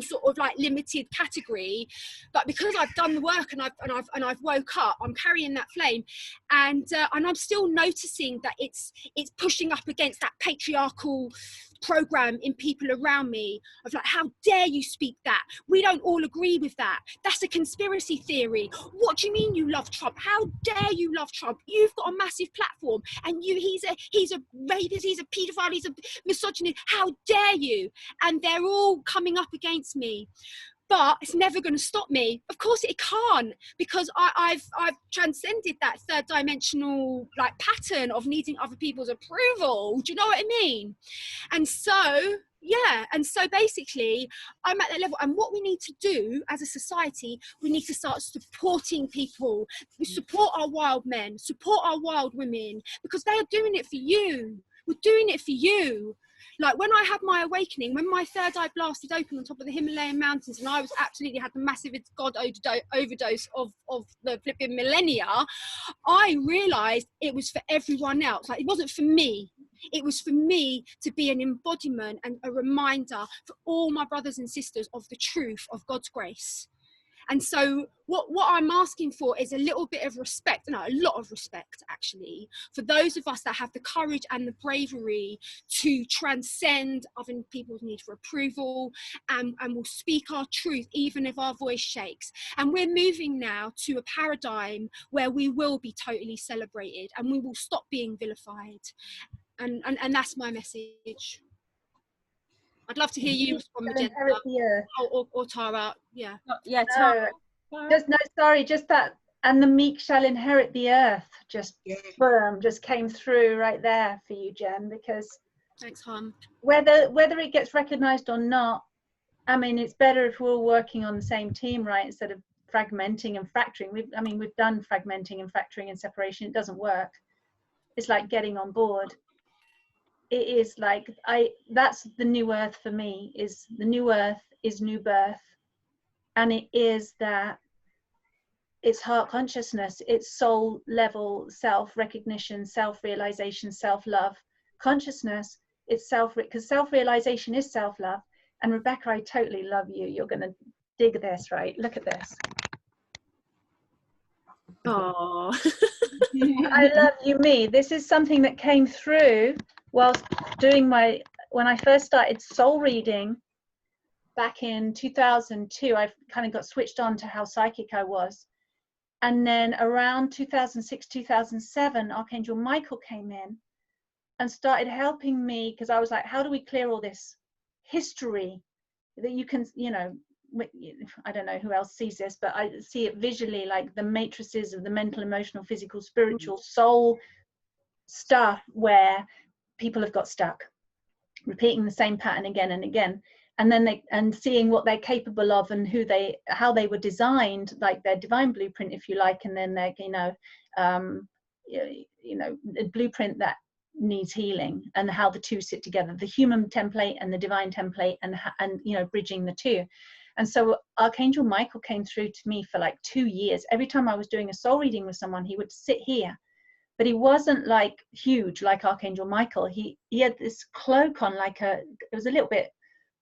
sort of like limited category, but because I've done the work and I've woke up, I'm carrying that flame, and I'm still noticing that it's pushing up against that patriarchal program in people around me of like, how dare you speak that? We don't all agree with that. That's a conspiracy theory. What do you mean you love Trump? How dare you love Trump? You've got a massive platform, and he's a rapist, he's a paedophile, he's a misogynist. How dare you? And they're all coming up against me. But it's never going to stop me. Of course it can't, because I've transcended that third dimensional like pattern of needing other people's approval. Do you know what I mean? And so, yeah, and so basically I'm at that level, and what we need to do as a society, we need to start supporting people. We support our wild men, support our wild women, because they are doing it for you. We're doing it for you. Like when I had my awakening, when my third eye blasted open on top of the Himalayan mountains, and I was absolutely had the massive God overdose of the flipping millennia, I realised it was for everyone else. Like it wasn't for me. It was for me to be an embodiment and a reminder for all my brothers and sisters of the truth of God's grace. And so what I'm asking for is a little bit of respect, no, a lot of respect actually, for those of us that have the courage and the bravery to transcend other people's need for approval, and will speak our truth even if our voice shakes. And we're moving now to a paradigm where we will be totally celebrated and we will stop being vilified. And that's my message. I'd love to hear you respond, Magenta, or Tara. Yeah. Yeah, Tara. Just that, and the meek shall inherit the earth. Just boom, just came through right there for you, Jen. Because thanks, hon. Whether it gets recognised or not, I mean, it's better if we're all working on the same team, right? Instead of fragmenting and fracturing. We've done fragmenting and fracturing and separation. It doesn't work. It's like getting on board. It is like that's the new earth for me. Is the new earth is new birth, and it is that it's heart consciousness, it's soul level self-recognition, self-realization, self-love consciousness. It's because self-realization is self-love. And Rebecca, I totally love you. You're gonna dig this, right? Look at this. Oh, I love you, me. This is something that came through whilst doing when I first started soul reading back in 2002. I kind of got switched on to how psychic I was. And then around 2006, 2007, Archangel Michael came in and started helping me, because I was like, how do we clear all this history that you can, I don't know who else sees this, but I see it visually, like the matrices of the mental, emotional, physical, spiritual, soul stuff where people have got stuck, repeating the same pattern again and again, and then seeing what they're capable of and how they were designed, like their divine blueprint, if you like, and then their blueprint that needs healing, and how the two sit together, the human template and the divine template, and bridging the two. And so Archangel Michael came through to me for like 2 years. Every time I was doing a soul reading with someone, he would sit here. But he wasn't like huge like Archangel Michael. He had this cloak on, it was a little bit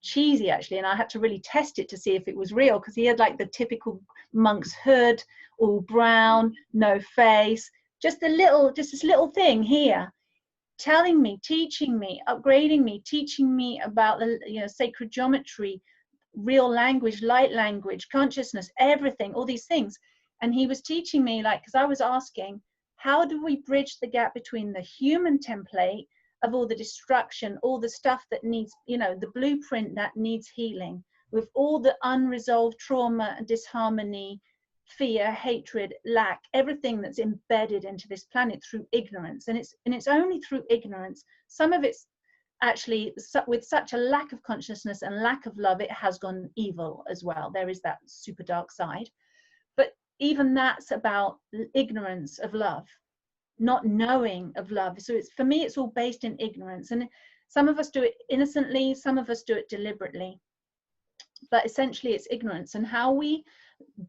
cheesy actually, and I had to really test it to see if it was real, because he had like the typical monk's hood, all brown, no face, just this little thing here, telling me, teaching me, upgrading me, teaching me about the sacred geometry, real language, light language, consciousness, everything, all these things. And he was teaching me, because I was asking, how do we bridge the gap between the human template of all the destruction, all the stuff that needs, the blueprint that needs healing, with all the unresolved trauma and disharmony, fear, hatred, lack, everything that's embedded into this planet through ignorance. And it's only through ignorance. Some of it's actually with such a lack of consciousness and lack of love, it has gone evil as well. There is that super dark side. But even that's about ignorance of love, not knowing of love. So it's, for me, it's all based in ignorance. And some of us do it innocently, some of us do it deliberately. But essentially it's ignorance. And how we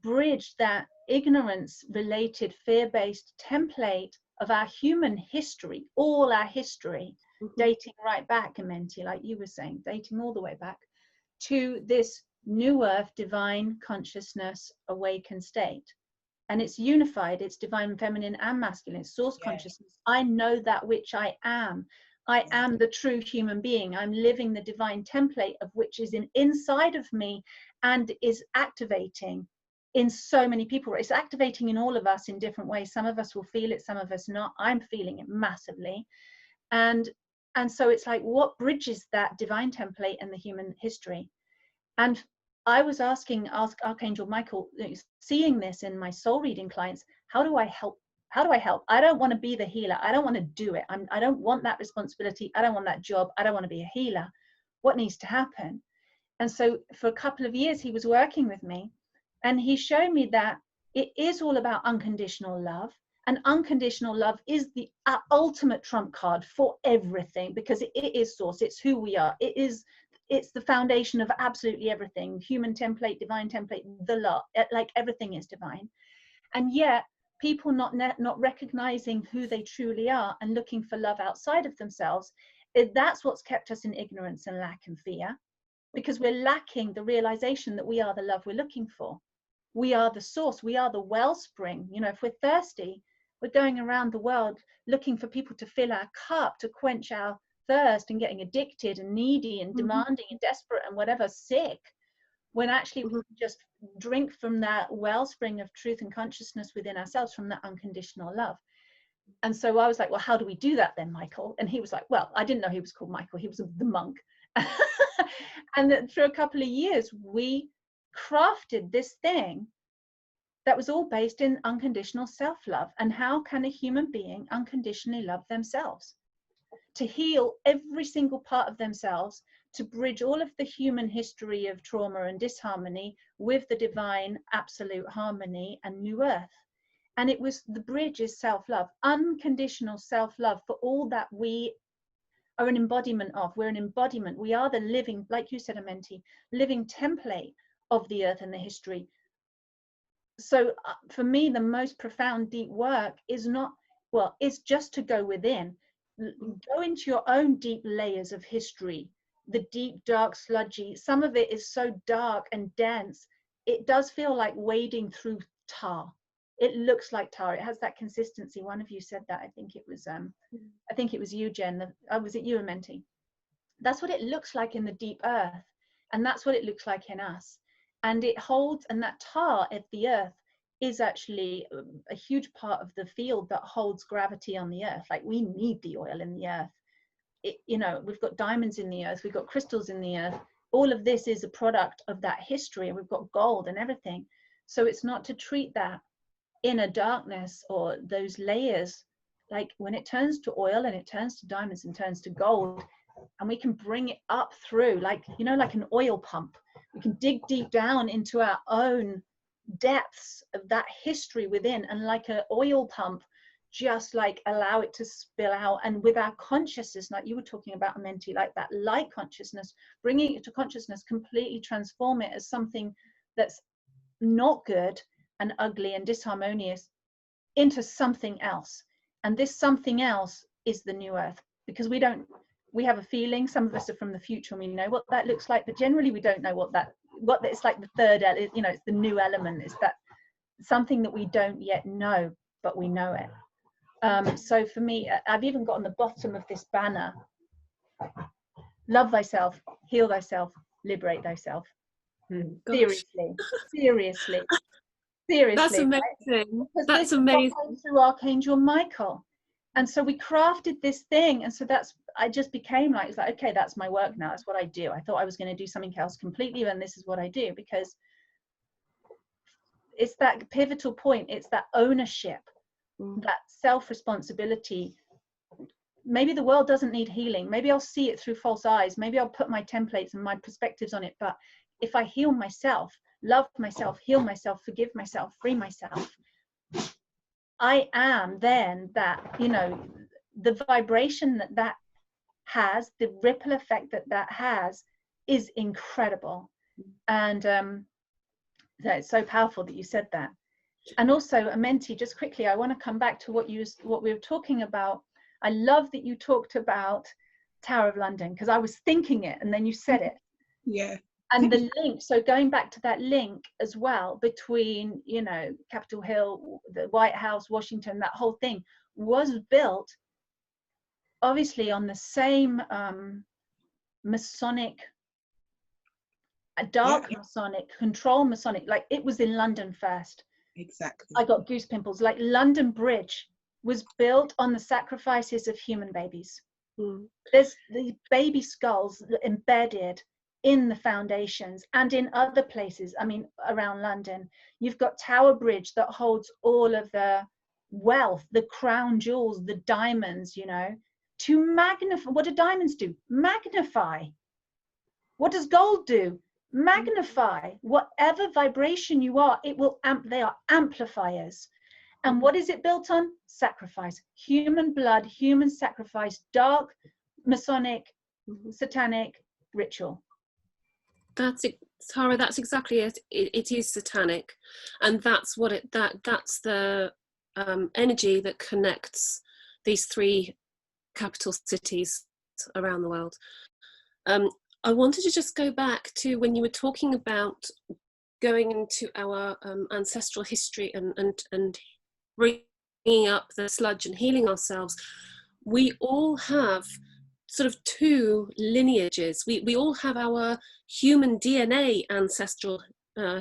bridge that ignorance related fear-based template of our human history, all our history, dating right back, Amenti, like you were saying, dating all the way back to this new earth, divine consciousness, awakened state. And it's unified, it's divine feminine and masculine, it's source consciousness. I know that which I am. I am the true human being. I'm living the divine template of which is inside of me and is activating in so many people. It's activating in all of us in different ways. Some of us will feel it, some of us not. I'm feeling it massively. And so it's like, what bridges that divine template and the human history? And I was asking Archangel Michael, seeing this in my soul reading clients, how do I help? How do I help? I don't want to be the healer. I don't want to do it. I don't want that responsibility. I don't want that job. I don't want to be a healer. What needs to happen? And so for a couple of years, he was working with me, and he showed me that it is all about unconditional love. And unconditional love is the ultimate trump card for everything, because it is source. It's who we are. It's the foundation of absolutely everything. Human template, divine template, the lot, like everything is divine. And yet people not recognizing who they truly are and looking for love outside of themselves, that's what's kept us in ignorance and lack and fear, because we're lacking the realization that we are the love we're looking for. We are the source. We are the wellspring. You know, if we're thirsty, we're going around the world looking for people to fill our cup, to quench our thirst, and getting addicted and needy and demanding and desperate and whatever, sick, when actually we can just drink from that wellspring of truth and consciousness within ourselves, from that unconditional love. And so I was like, well, how do we do that then, Michael? And he was like, well, I didn't know he was called Michael. He was the monk. And then through a couple of years, we crafted this thing that was all based in unconditional self-love. And how can a human being unconditionally love themselves? To heal every single part of themselves, to bridge all of the human history of trauma and disharmony with the divine absolute harmony and new earth. And it was, the bridge is self-love, unconditional self-love for all that we are an embodiment of. We're an embodiment. We are the living, like you said, Amenti, living template of the earth and the history. So for me, the most profound deep work is not, well, it's just to go within, go into your own deep layers of history, the deep, dark, sludgy. Some of it is so dark and dense, it does feel like wading through tar. It looks like tar. It has that consistency. One of you said that. I think it was you, Jen. Was it you, Amenti? That's what it looks like in the deep earth, and that's what it looks like in us. And it holds, and that tar at the earth is actually a huge part of the field that holds gravity on the earth. Like, we need the oil in the earth. You know, we've got diamonds in the earth, we've got crystals in the earth. All of this is a product of that history, and we've got gold and everything. So it's not to treat that inner darkness or those layers, like when it turns to oil and it turns to diamonds and turns to gold, and we can bring it up through, like, you know, like an oil pump. We can dig deep down into our own depths of that history within, and like an oil pump, just like allow it to spill out. And with our consciousness, like you were talking about, Amenti, like that light consciousness, bringing it to consciousness, completely transform it as something that's not good and ugly and disharmonious into something else. And this something else is the new earth, because we have a feeling, some of us are from the future and we know what that looks like, but generally we don't know what it's like. The third, you know, it's the new element. It's that something that we don't yet know, but we know it. So for me, I've even got on the bottom of this banner, love thyself, heal thyself, liberate thyself. Seriously. That's amazing. Right? That's amazing. Through Archangel Michael. And so we crafted this thing, and so I just became like, it's like, okay, that's my work now, that's what I do. I thought I was going to do something else completely, and this is what I do, because it's that pivotal point. It's that ownership, that self-responsibility. Maybe the world doesn't need healing. Maybe I'll see it through false eyes. Maybe I'll put my templates and my perspectives on it. But if I heal myself, love myself, heal myself, forgive myself, free myself, I am then that, you know, the vibration that has, the ripple effect that has is incredible. And it's so powerful that you said that. And also, Amenti, just quickly, I want to come back to what we were talking about. I love that you talked about Tower of London, because I was thinking it and then you said it. Yeah. And the link, so going back to that link as well between, you know, Capitol Hill, the White House, Washington, that whole thing was built obviously on the same Masonic, dark Masonic, control Masonic, like it was in London first. Exactly. I got goose pimples. Like London Bridge was built on the sacrifices of human babies. There's the baby skulls embedded in the foundations and in other places. I mean, around London, you've got Tower Bridge that holds all of the wealth, the crown jewels, the diamonds, you know, to magnify. What do diamonds do? Magnify. What does gold do? Magnify. Whatever vibration you are, it will they are amplifiers. And what is it built on? Sacrifice. Human blood, human sacrifice, dark, Masonic, satanic ritual. That's it, Tara. That's exactly it. It is satanic, and that's what that's the energy that connects these three capital cities around the world. I wanted to just go back to when you were talking about going into our ancestral history and bringing up the sludge and healing ourselves. We all have sort of two lineages. We all have our human DNA ancestral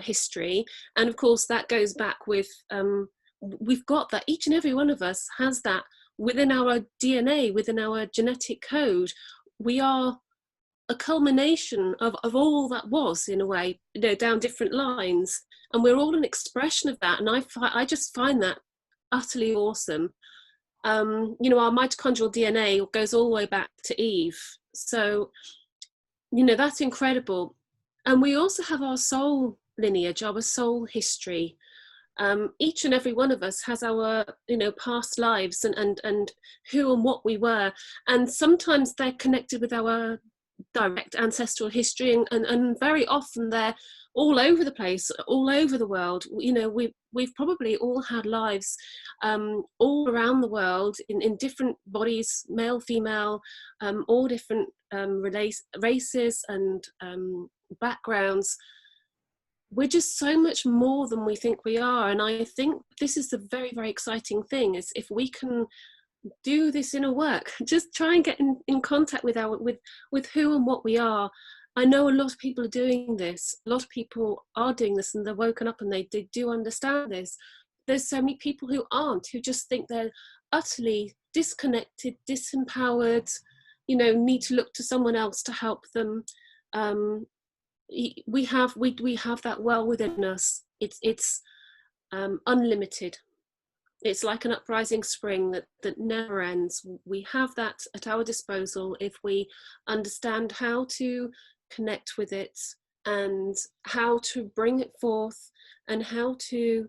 history, and of course that goes back with we've got that. Each and every one of us has that within our DNA, within our genetic code. We are a culmination of all that was, in a way, you know, down different lines, and we're all an expression of that. And I just find that utterly awesome. You know, our mitochondrial DNA goes all the way back to Eve. So, you know, that's incredible. And we also have our soul lineage, our soul history. Each and every one of us has our, you know, past lives and who and what we were. And sometimes they're connected with our direct ancestral history, and very often they're all over the place, all over the world. You know, we've probably all had lives all around the world in different bodies, male, female, all different races and backgrounds. We're just so much more than we think we are, and I think this is the very, very exciting thing, is if we can do this inner work, just try and get in contact with who and what we are. I know a lot of people are doing this. A lot of people are doing this, and they're woken up and they do understand this. There's so many people who aren't, who just think they're utterly disconnected, disempowered, you know, need to look to someone else to help them. We have that well within us. It's unlimited. It's like an uprising spring that never ends. We have that at our disposal if we understand how to connect with it and how to bring it forth and how to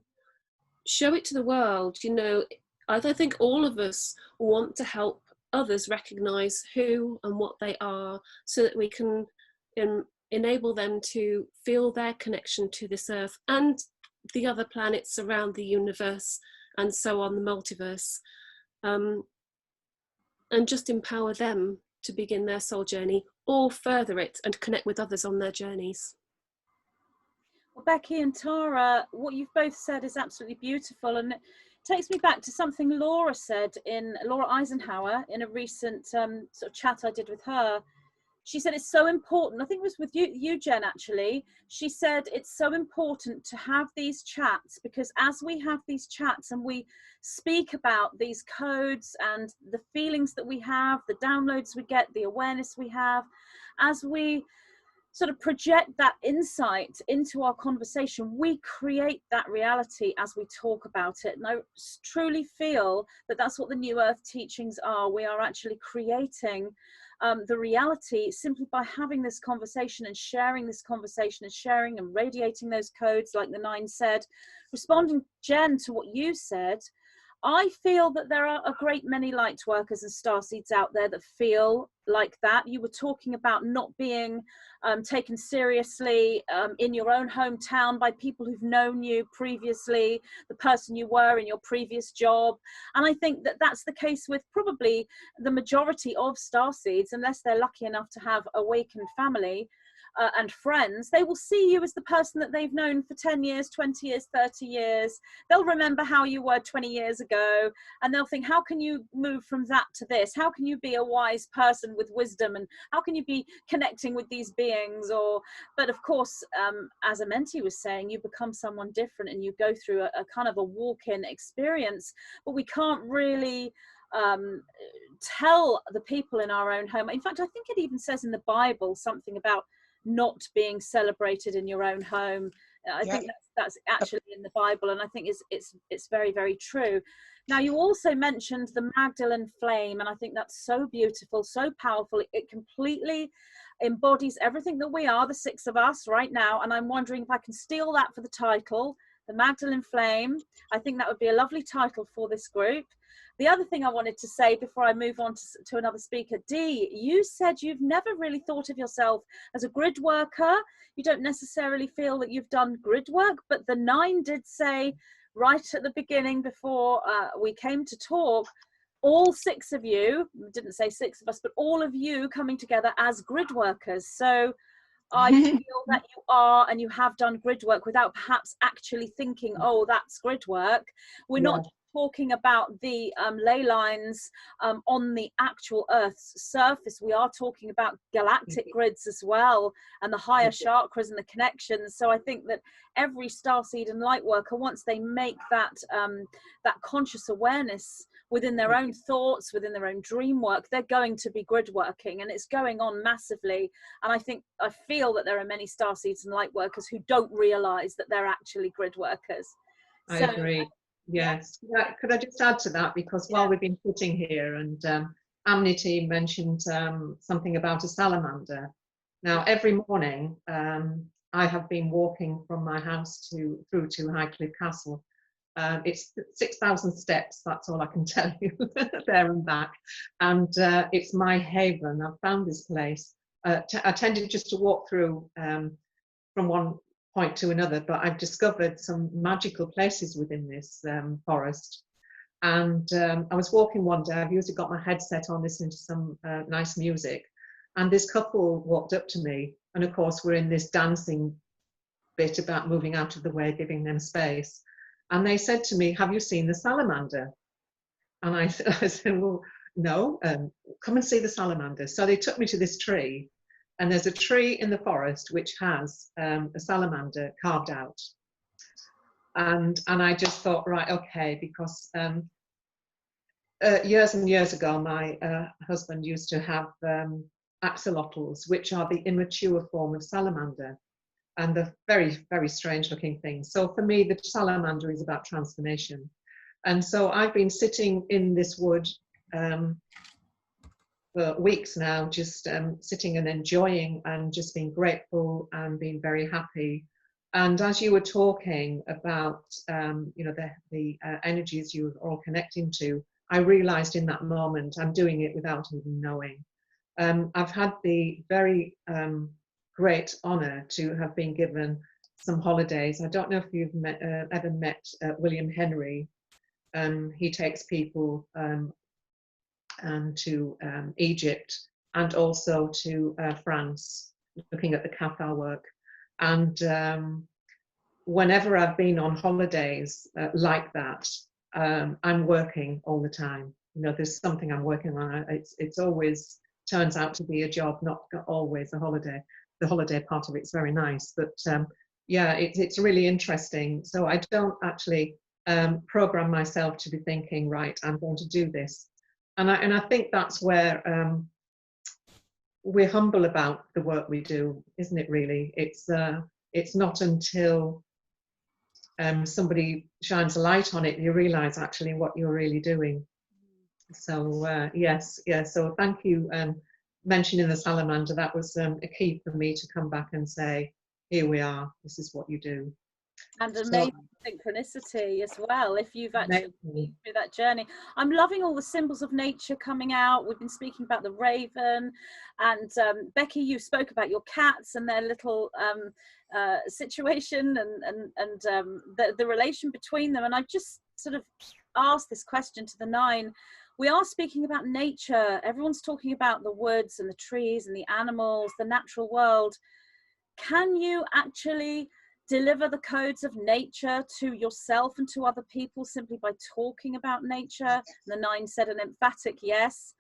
show it to the world. You know, I think all of us want to help others recognize who and what they are, so that we can enable them to feel their connection to this earth and the other planets around the universe, and so on, the multiverse, and just empower them to begin their soul journey or further it and connect with others on their journeys. Well, Becky and Tara, what you've both said is absolutely beautiful, and it takes me back to something Laura said, Laura Eisenhower, in a recent sort of chat I did with her. She said it's so important, I think it was with you, Jen, actually. She said it's so important to have these chats, because as we have these chats and we speak about these codes and the feelings that we have, the downloads we get, the awareness we have, as we sort of project that insight into our conversation, we create that reality as we talk about it. And I truly feel that that's what the New Earth teachings are. We are actually creating the reality simply by having this conversation and sharing this conversation and sharing and radiating those codes, like the 9 said. Responding, Jen, to what you said, I feel that there are a great many light workers and starseeds out there that feel like that. You were talking about not being taken seriously in your own hometown by people who've known you previously, the person you were in your previous job. And I think that that's the case with probably the majority of starseeds, unless they're lucky enough to have awakened family and friends. They will see you as the person that they've known for 10 years, 20 years, 30 years. They'll remember how you were 20 years ago, and they'll think, how can you move from that to this? How can you be a wise person with wisdom? And how can you be connecting with these beings? But of course, as Amenti was saying, you become someone different and you go through a kind of a walk-in experience, but we can't really tell the people in our own home. In fact, I think it even says in the Bible something about not being celebrated in your own home. I think that's actually in the Bible, and I think it's very, very true. Now, you also mentioned the Magdalene Flame, and I think that's so beautiful, so powerful. It completely embodies everything that we are, the 6 of us right now, and I'm wondering if I can steal that for the title, the Magdalene Flame. I think that would be a lovely title for this group. The other thing I wanted to say before I move on to another speaker, Dee, you said you've never really thought of yourself as a grid worker. You don't necessarily feel that you've done grid work, but the 9 did say right at the beginning before we came to talk, all 6 of you, didn't say 6 of us, but all of you coming together as grid workers. So I feel that you are, and you have done grid work without perhaps actually thinking, oh, that's grid work. We're not talking about the ley lines on the actual Earth's surface. We are talking about galactic grids as well, and the higher chakras and the connections. So I think that every starseed and light worker, once they make that that conscious awareness within their own thoughts, within their own dream work, they're going to be grid working, and it's going on massively. And I feel that there are many starseeds and light workers who don't realize that they're actually grid workers. I agree. Yes. Could I just add to that? Because while we've been sitting here, and Amity mentioned something about a salamander. Now, every morning, I have been walking from my house through to Highcliffe Castle. It's 6,000 steps, that's all I can tell you, there and back. And it's my haven. I've found this place. I tended just to walk through from one point to another, but I've discovered some magical places within this forest. And I was walking one day, I've usually got my headset on listening to some nice music, and this couple walked up to me, and of course we're in this dancing bit about moving out of the way, giving them space, and they said to me, have you seen the salamander? And I said, well, no, come and see the salamander. So they took me to this tree, and there's a tree in the forest which has a salamander carved out. And I just thought, right, okay, because years and years ago, my husband used to have axolotls, which are the immature form of salamander, and they're very, very strange looking things. So for me, the salamander is about transformation. And so I've been sitting in this wood for weeks now, just sitting and enjoying and just being grateful and being very happy. And as you were talking about, you know, the energies you were all connecting to, I realized in that moment I'm doing it without even knowing. I've had the very great honor to have been given some holidays. I don't know if you've ever met William Henry. He takes people to Egypt and also to France, looking at the Cathar work. And whenever I've been on holidays like that, I'm working all the time. You know, there's something I'm working on. It's always turns out to be a job, not always a holiday. The holiday part of it's very nice, but yeah, it's really interesting. So I don't actually program myself to be thinking, right, I'm going to do this. And I think that's where we're humble about the work we do, isn't it? Really, it's not until somebody shines a light on it you realise actually what you're really doing. So yes. So thank you mentioning the salamander. That was a key for me to come back and say, here we are. This is what you do. And amazing synchronicity as well, if you've actually been through that journey. I'm loving all the symbols of nature coming out. We've been speaking about the raven, and Becky, you spoke about your cats and their little situation and the relation between them. And I've just sort of asked this question to the nine. We are speaking about nature. Everyone's talking about the woods and the trees and the animals, the natural world. Can you actually deliver the codes of nature to yourself and to other people simply by talking about nature? The nine said an emphatic yes.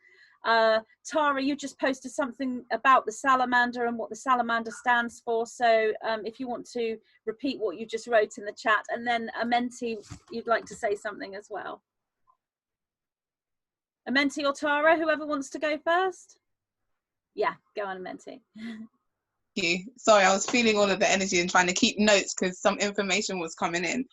Tara, you just posted something about the salamander and what the salamander stands for. So if you want to repeat what you just wrote in the chat, and then Amenti, you'd like to say something as well. Amenti or Tara, whoever wants to go first. Yeah, go on, Amenti. You. Sorry, I was feeling all of the energy and trying to keep notes because some information was coming in.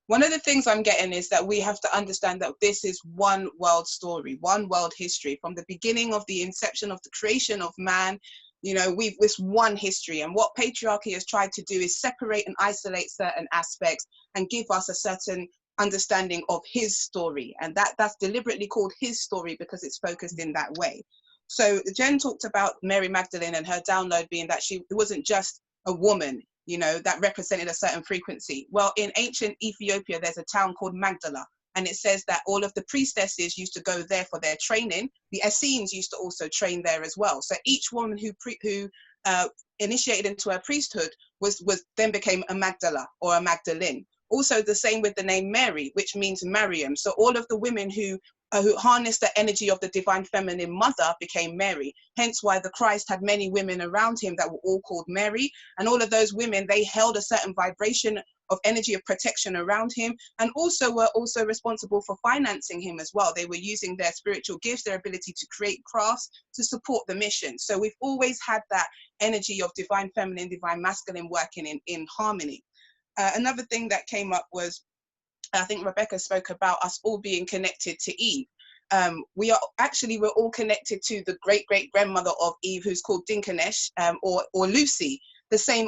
One of the things I'm getting is that we have to understand that this is one world story, one world history. From the beginning of the inception of the creation of man, you know, we've this one history. And what patriarchy has tried to do is separate and isolate certain aspects and give us a certain understanding of his story. And that's deliberately called his story because it's focused in that way. So Jen talked about Mary Magdalene and her download being that it wasn't just a woman, you know, that represented a certain frequency. Well, in ancient Ethiopia, there's a town called Magdala, and it says that all of the priestesses used to go there for their training. The Essenes used to also train there as well. So each woman who initiated into her priesthood was then became a Magdala or a Magdalene. Also the same with the name Mary, which means Mariam. So all of the women who harnessed the energy of the divine feminine mother became Mary. Hence why the Christ had many women around him that were all called Mary. And all of those women, they held a certain vibration of energy of protection around him, and also were also responsible for financing him as well. They were using their spiritual gifts, their ability to create crafts to support the mission. So we've always had that energy of divine feminine, divine masculine working in harmony. Another thing that came up was, I think Rebecca spoke about us all being connected to Eve. We're all connected to the great-great-grandmother of Eve, who's called Dinkanesh, or Lucy, the same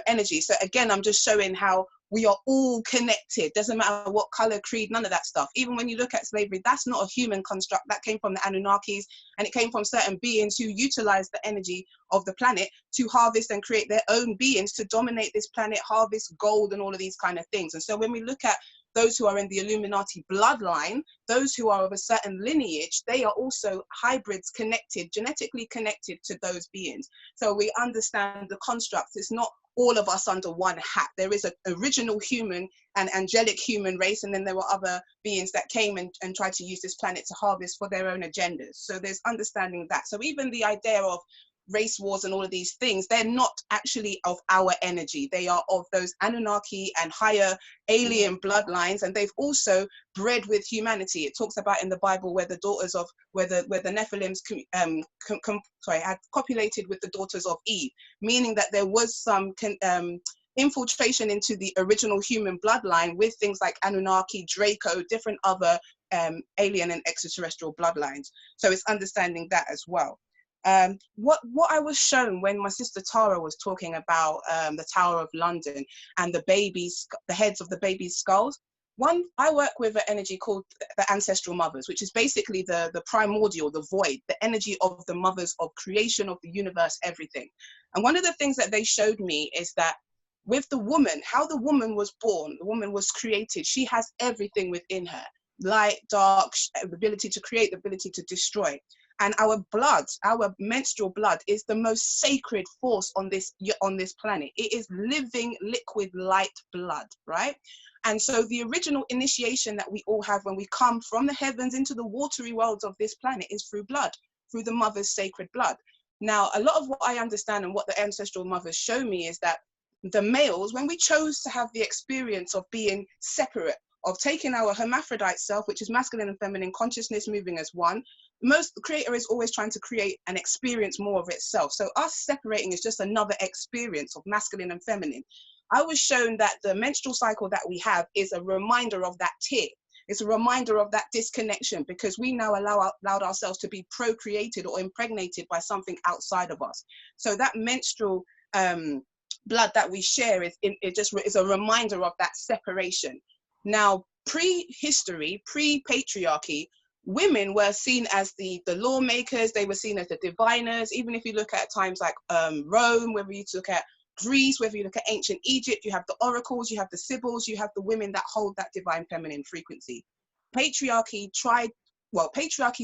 energy. So again, I'm just showing how we are all connected. Doesn't matter what color, creed, none of that stuff. Even when you look at slavery, that's not a human construct. That came from the Anunnakis, and it came from certain beings who utilized the energy of the planet to harvest and create their own beings to dominate this planet, harvest gold and all of these kind of things. And so when we look at those who are in the Illuminati bloodline, those who are of a certain lineage, they are also hybrids connected, genetically connected to those beings. So we understand the constructs. It's not all of us under one hat. There is an original human and angelic human race, and then there were other beings that came and tried to use this planet to harvest for their own agendas. So there's understanding that. So even the idea of race wars and all of these things, they're not actually of our energy. They are of those Anunnaki and higher alien bloodlines, and they've also bred with humanity. It talks about in the Bible where the daughters of where the Nephilims had copulated with the daughters of Eve, meaning that there was some infiltration into the original human bloodline with things like Anunnaki, Draco, different other alien and extraterrestrial bloodlines. So it's understanding that as well. What I was shown when my sister Tara was talking about the Tower of London and the heads of the babies' skulls. One, I work with an energy called the ancestral mothers, which is basically the primordial, the void, the energy of the mothers of creation of the universe, everything. And one of the things that they showed me is that with the woman, how the woman was born, the woman was created, she has everything within her, light, dark, the ability to create, the ability to destroy. And our blood, our menstrual blood, is the most sacred force on this planet. It is living, liquid, light blood, right? And so the original initiation that we all have when we come from the heavens into the watery worlds of this planet is through blood, through the mother's sacred blood. Now, a lot of what I understand and what the ancestral mothers show me is that the males, when we chose to have the experience of being separate, of taking our hermaphrodite self, which is masculine and feminine consciousness moving as one, the creator is always trying to create and experience more of itself. So us separating is just another experience of masculine and feminine. I was shown that the menstrual cycle that we have is a reminder of that tear. It's a reminder of that disconnection, because we now allowed ourselves to be procreated or impregnated by something outside of us. So that menstrual blood that we share is a reminder of that separation. Now, pre-history, pre-patriarchy, women were seen as the lawmakers. They were seen as the diviners. Even if you look at times like Rome, whether you look at Greece, whether you look at ancient Egypt, you have the oracles, you have the sibyls, you have the women that hold that divine feminine frequency. Patriarchy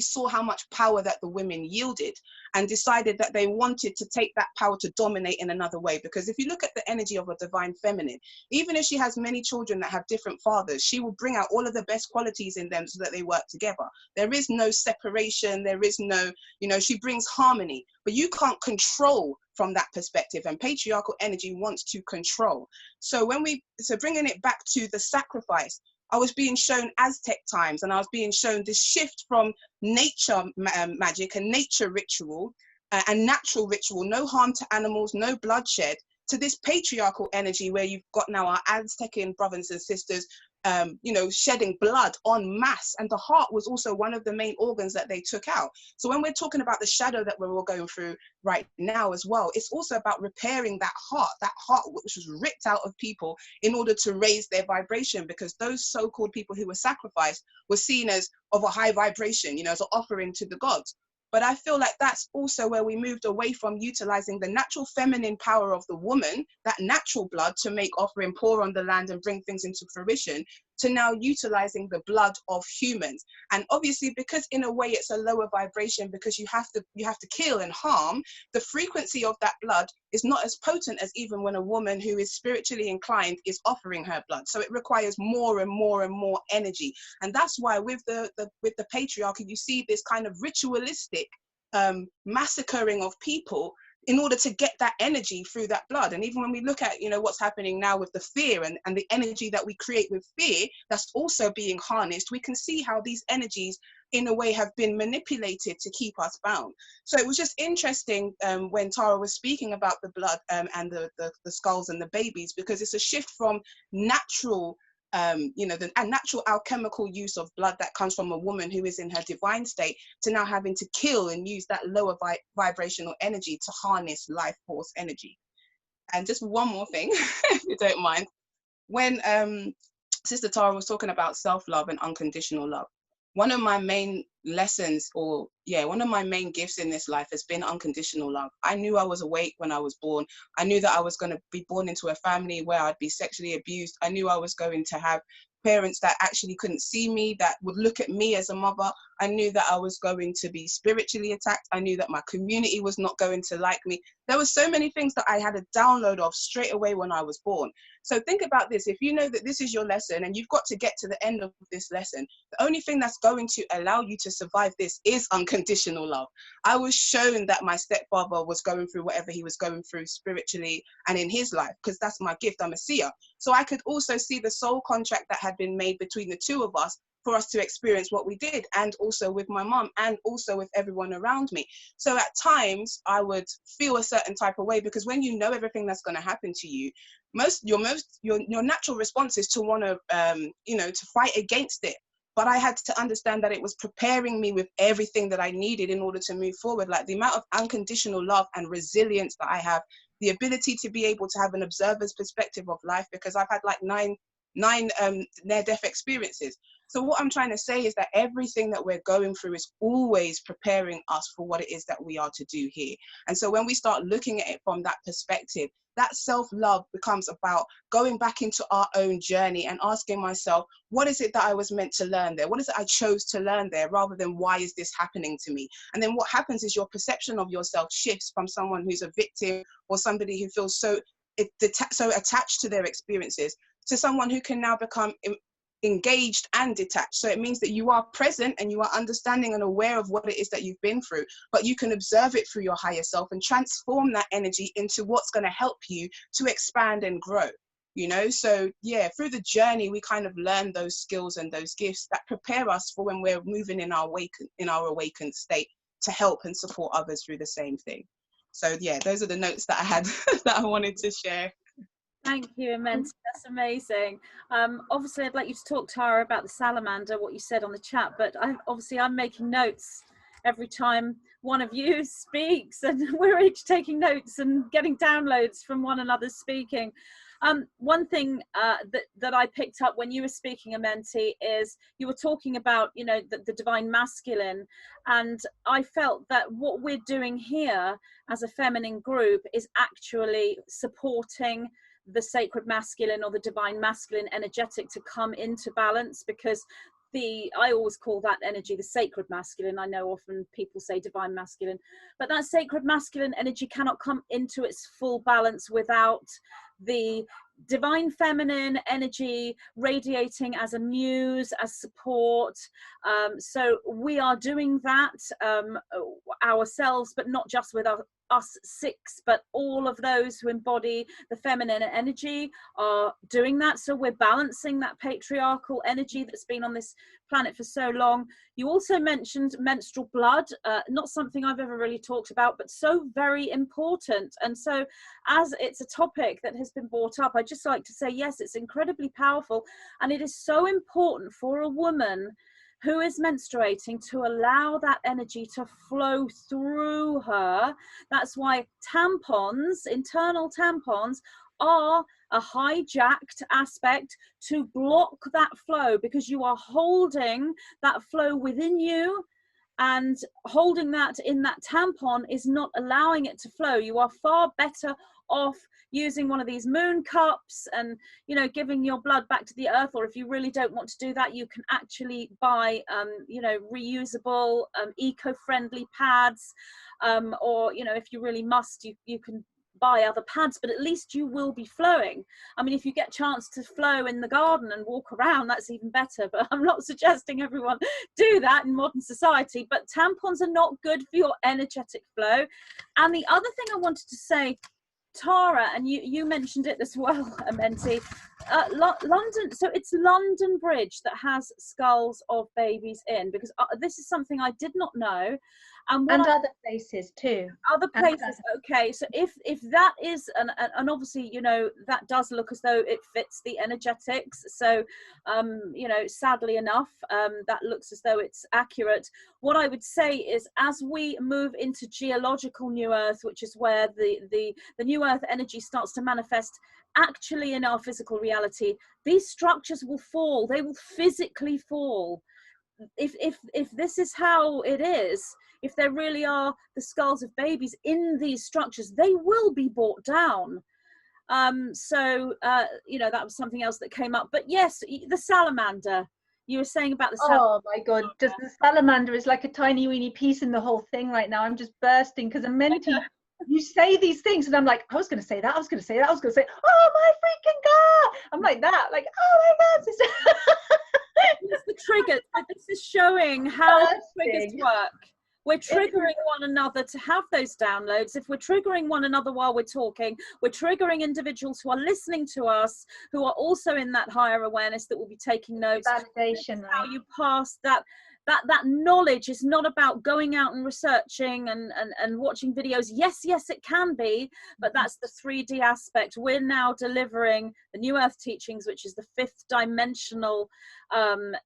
saw how much power that the women yielded and decided that they wanted to take that power to dominate in another way. Because if you look at the energy of a divine feminine, even if she has many children that have different fathers, she will bring out all of the best qualities in them so that they work together. There is no separation. There is no, she brings harmony, but you can't control from that perspective. And patriarchal energy wants to control. So bringing it back to the sacrifice, I was being shown Aztec times, and I was being shown this shift from nature magic and nature ritual and natural ritual, no harm to animals, no bloodshed, to this patriarchal energy where you've got now our Aztecian brothers and sisters, shedding blood en masse. And the heart was also one of the main organs that they took out. So when we're talking about the shadow that we're all going through right now as well, it's also about repairing that heart which was ripped out of people in order to raise their vibration, because those so-called people who were sacrificed were seen as of a high vibration, as an offering to the gods. But I feel like that's also where we moved away from utilizing the natural feminine power of the woman, that natural blood to make offering, pour on the land and bring things into fruition, to now utilizing the blood of humans. And obviously, because in a way it's a lower vibration, because you have to kill and harm, the frequency of that blood is not as potent as even when a woman who is spiritually inclined is offering her blood. So it requires more and more and more energy. And that's why with the patriarchy, you see this kind of ritualistic massacring of people in order to get that energy through that blood. And even when we look at, what's happening now with the fear and the energy that we create with fear, that's also being harnessed, we can see how these energies in a way have been manipulated to keep us bound. So it was just interesting when Tara was speaking about the blood and the skulls and the babies, because it's a shift from natural the natural alchemical use of blood that comes from a woman who is in her divine state, to now having to kill and use that lower vibrational energy to harness life force energy. And just one more thing, if you don't mind, when Sister Tara was talking about self-love and unconditional love, one of my main lessons, one of my main gifts in this life has been unconditional love. I knew I was awake when I was born. I knew that I was going to be born into a family where I'd be sexually abused. I knew I was going to have parents that actually couldn't see me, that would look at me as a mother. I knew that I was going to be spiritually attacked. I knew that my community was not going to like me. There were so many things that I had a download of straight away when I was born. So think about this. If you know that this is your lesson and you've got to get to the end of this lesson, the only thing that's going to allow you to survive this is unconditional love. I was shown that my stepfather was going through whatever he was going through spiritually and in his life, because that's my gift. I'm a seer. So I could also see the soul contract that had been made between the two of us for us to experience what we did, and also with my mum, and also with everyone around me. So at times I would feel a certain type of way, because when you know everything that's going to happen to you, your natural response is to want to to fight against it. But I had to understand that it was preparing me with everything that I needed in order to move forward. Like the amount of unconditional love and resilience that I have, the ability to be able to have an observer's perspective of life, because I've had like nine near-death experiences. So what I'm trying to say is that everything that we're going through is always preparing us for what it is that we are to do here. And so when we start looking at it from that perspective, that self-love becomes about going back into our own journey and asking myself, what is it that I was meant to learn there? What is it I chose to learn there, rather than why is this happening to me? And then what happens is your perception of yourself shifts from someone who's a victim or somebody who feels so attached to their experiences, to someone who can now become engaged and detached. So it means that you are present and you are understanding and aware of what it is that you've been through, but you can observe it through your higher self and transform that energy into what's going to help you to expand and grow. you know. So yeah, through the journey we kind of learn those skills and those gifts that prepare us for when we're moving in our awakened state to help and support others through the same thing. So yeah, those are the notes that I had that I wanted to share. Thank you, Amenti. That's amazing. Obviously, I'd like you to talk, Tara, about the salamander, what you said on the chat, but I'm making notes every time one of you speaks, and we're each taking notes and getting downloads from one another speaking. One thing that I picked up when you were speaking, Amenti, is you were talking about, you know, the divine masculine, and I felt that what we're doing here as a feminine group is actually supporting the sacred masculine or the divine masculine energetic to come into balance, because I always call that energy the sacred masculine. I know often people say divine masculine, but that sacred masculine energy cannot come into its full balance without the divine feminine energy radiating as a muse, as support. So we are doing that ourselves, but not just with us six, but all of those who embody the feminine energy are doing that. So we're balancing that patriarchal energy that's been on this planet for so long. You also mentioned menstrual blood, not something I've ever really talked about, but so very important. And so as it's a topic that has been brought up, I'd just like to say, yes, it's incredibly powerful, and it is so important for a woman who is menstruating to allow that energy to flow through her. That's why tampons, internal tampons, are a hijacked aspect to block that flow, because you are holding that flow within you, and holding that in that tampon is not allowing it to flow. You are far better off using one of these moon cups and, you know, giving your blood back to the earth. Or if you really don't want to do that, you can actually buy you know, reusable eco-friendly pads, or, you know, if you really must, you can buy other pads, but at least you will be flowing. I mean, if you get a chance to flow in the garden and walk around, that's even better, but I'm not suggesting everyone do that in modern society. But tampons are not good for your energetic flow. And the other thing I wanted to say, Tara, and you mentioned it as well, Amenti, London, so it's London Bridge that has skulls of babies in, because this is something I did not know. And other places too. Other places, okay. So if that is, and obviously, you know, that does look as though it fits the energetics. So, you know, sadly enough, that looks as though it's accurate. What I would say is, as we move into geological New Earth, which is where the New Earth energy starts to manifest actually in our physical reality, these structures will fall. They will physically fall. If this is how it is, if there really are the skulls of babies in these structures, they will be brought down. So you know, that was something else that came up. But yes, the salamander, you were saying about the salamander. Oh my god, just the salamander is like a tiny weeny piece in the whole thing right now. I'm just bursting, because Amenti, you say these things and I'm like, I was going to say that, I was going to say that, I was going to say, oh my freaking god, I'm like that, like, oh my god. It's the triggers. This is showing how triggers work. We're triggering one another to have those downloads. If we're triggering one another while we're talking, we're triggering individuals who are listening to us, who are also in that higher awareness, that will be taking notes. Validation, right? How you pass that knowledge is not about going out and researching and watching videos. Yes, it can be, but that's the 3D aspect. We're now delivering the New Earth teachings, which is the 5th dimensional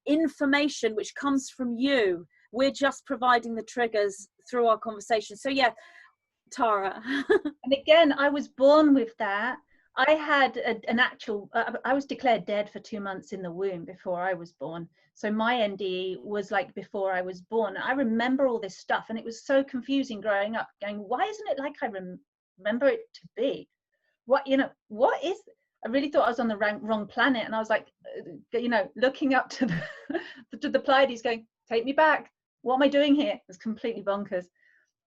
information, which comes from you. We're just providing the triggers through our conversation. So yeah, Tara. And again, I was born with that. I had an actual, I was declared dead for 2 months in the womb before I was born. So my NDE was like before I was born. I remember all this stuff, and it was so confusing growing up, going, why isn't it like I remember it to be? What, you know, what is, I really thought I was on the wrong planet. And I was like, you know, looking up to the Pleiades going, take me back. What am I doing here? It was completely bonkers.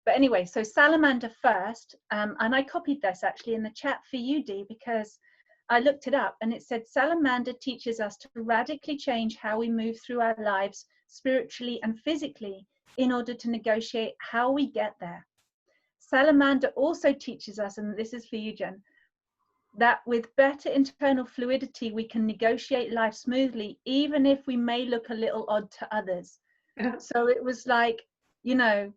But anyway, so salamander first, and I copied this actually in the chat for you, Dee, because I looked it up and it said salamander teaches us to radically change how we move through our lives spiritually and physically in order to negotiate how we get there. Salamander also teaches us, and this is for you, Jen, that with better internal fluidity, we can negotiate life smoothly, even if we may look a little odd to others. Yeah. So it was like, you know,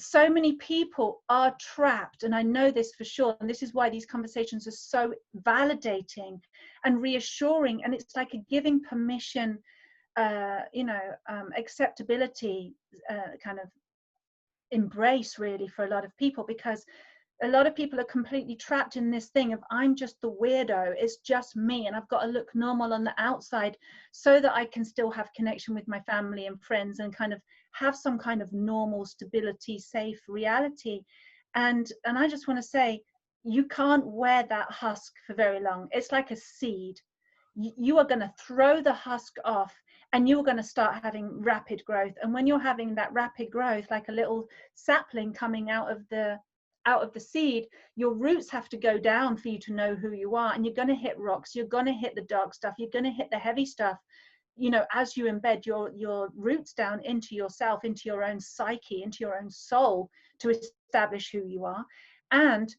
so many people are trapped, and I know this for sure, and this is why these conversations are so validating and reassuring, and it's like a giving permission, acceptability, kind of embrace really for a lot of people, because a lot of people are completely trapped in this thing of I'm just the weirdo, it's just me, and I've got to look normal on the outside so that I can still have connection with my family and friends and kind of have some kind of normal stability, safe reality. And I just want to say, you can't wear that husk for very long. It's like a seed. You are going to throw the husk off, and you're going to start having rapid growth. And when you're having that rapid growth, like a little sapling coming out of the seed, your roots have to go down for you to know who you are. And you're going to hit rocks, you're going to hit the dark stuff, you're going to hit the heavy stuff, you know, as you embed your roots down into yourself, into your own psyche, into your own soul, to establish who you are. And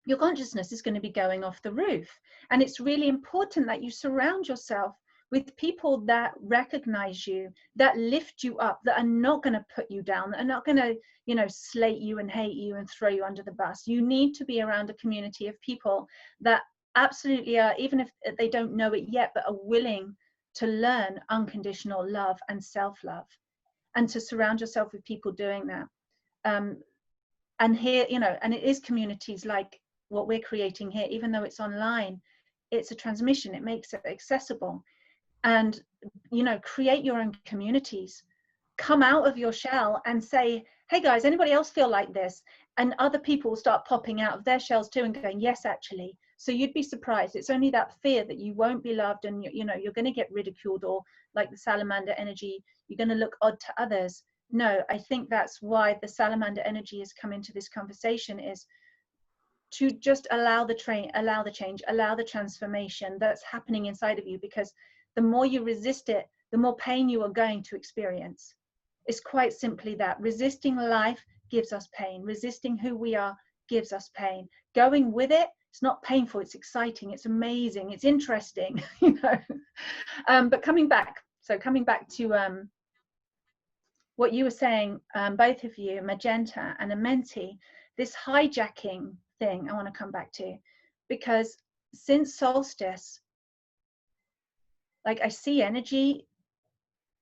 your consciousness is going to be going off the roof. And it's really important that you surround yourself with people that recognize you, that lift you up, that are not going to put you down, that are not going to, you know, slate you and hate you and throw you under the bus. You need to be around a community of people that absolutely are, even if they don't know it yet, but are willing to learn unconditional love and self-love, and to surround yourself with people doing that. And here, you know, and it is communities like what we're creating here, even though it's online, it's a transmission, it makes it accessible. And, you know, create your own communities, come out of your shell and say, hey guys, anybody else feel like this? And other people will start popping out of their shells too and going, yes, actually. So you'd be surprised. It's only that fear that you won't be loved, and you know, you're going to get ridiculed, or like the salamander energy, you're going to look odd to others. No, I think that's why the salamander energy has come into this conversation, is to just allow the change, allow the transformation that's happening inside of you, because the more you resist it, the more pain you are going to experience. It's quite simply that. Resisting life gives us pain. Resisting who we are gives us pain. Going with it, it's not painful, it's exciting, it's amazing, it's interesting, you know. But coming back to what you were saying, both of you, Magenta and Amenti, this hijacking thing I want to come back to, because since Solstice, like, I see energy,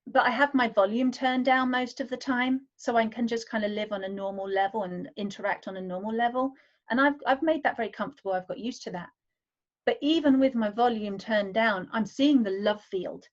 but I have my volume turned down most of the time, so I can just kind of live on a normal level and interact on a normal level. And I've made that very comfortable. I've got used to that. But even with my volume turned down, I'm seeing the love field,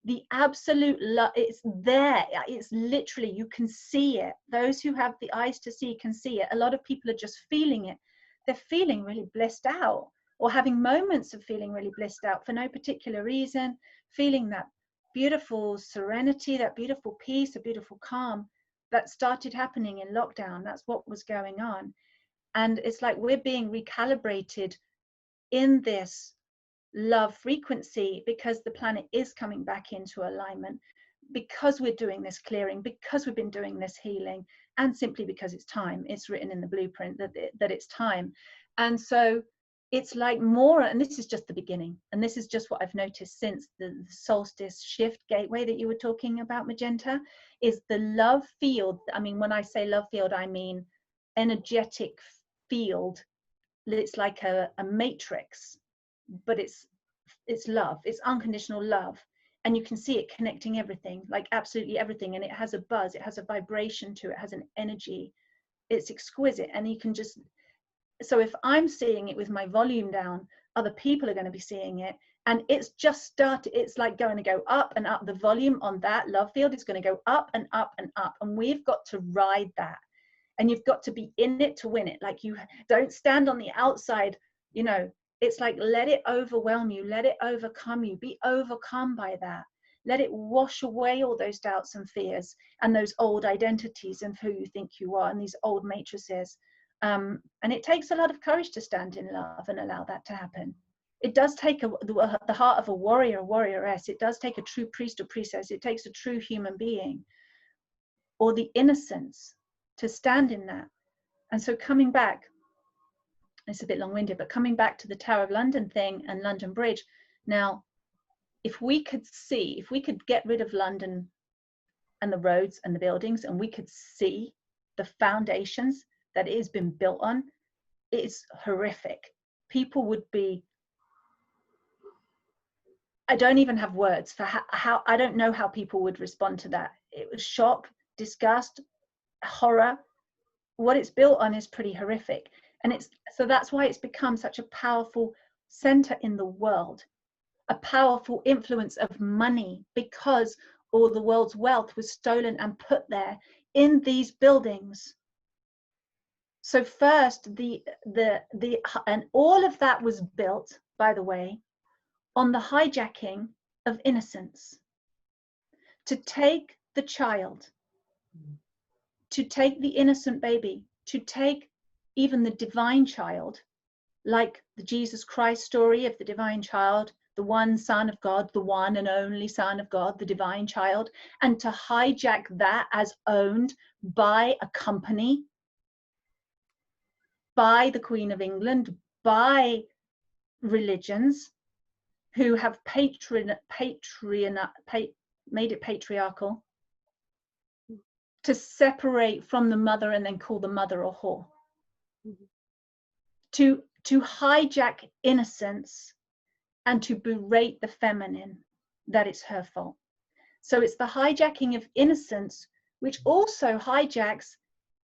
the absolute love. It's there. It's literally, you can see it. Those who have the eyes to see can see it. A lot of people are just feeling it. They're feeling really blissed out, or having moments of feeling really blissed out for no particular reason, feeling that beautiful serenity, that beautiful peace, a beautiful calm that started happening in lockdown. That's what was going on. And it's like we're being recalibrated in this love frequency, because the planet is coming back into alignment, because we're doing this clearing, because we've been doing this healing, and simply because it's time. It's written in the blueprint that it's time. And so it's like more, and this is just the beginning, and this is just what I've noticed since the solstice shift gateway that you were talking about, Magenta, is the love field. I mean, when I say love field, I mean energetic field. It's like a matrix, but it's love, it's unconditional love, and you can see it connecting everything, like absolutely everything, and it has a buzz, it has a vibration to it, has an energy, it's exquisite. And you can just, so if I'm seeing it with my volume down, other people are going to be seeing it, and it's just started. It's like going to go up and up. The volume on that love field is going to go up and up and up, and we've got to ride that. And you've got to be in it to win it. Like, you don't stand on the outside, you know. It's like, let it overwhelm you, let it overcome you, be overcome by that. Let it wash away all those doubts and fears and those old identities of who you think you are, and these old matrices. And it takes a lot of courage to stand in love and allow that to happen. It does take the heart of a warrior, warrioress. It does take a true priest or priestess. It takes a true human being, or the innocence, to stand in that. And so coming back, it's a bit long-winded, but coming back to the Tower of London thing and London Bridge. Now, if we could get rid of London and the roads and the buildings, and we could see the foundations that it has been built on, it is horrific. People would be, I don't even have words for how I don't know how people would respond to that. It was shock, disgust, horror. What it's built on is pretty horrific. And so that's why it's become such a powerful center in the world, a powerful influence of money, because all the world's wealth was stolen and put there in these buildings. So first, and all of that was built, by the way, on the hijacking of innocence. To take the child, to take the innocent baby, to take even the divine child, like the Jesus Christ story of the divine child, the one Son of God, the one and only Son of God, the divine child, and to hijack that as owned by a company, by the Queen of England, by religions who have made it patriarchal, to separate from the mother and then call the mother a whore. To hijack innocence and to berate the feminine, that it's her fault. So it's the hijacking of innocence, which also hijacks,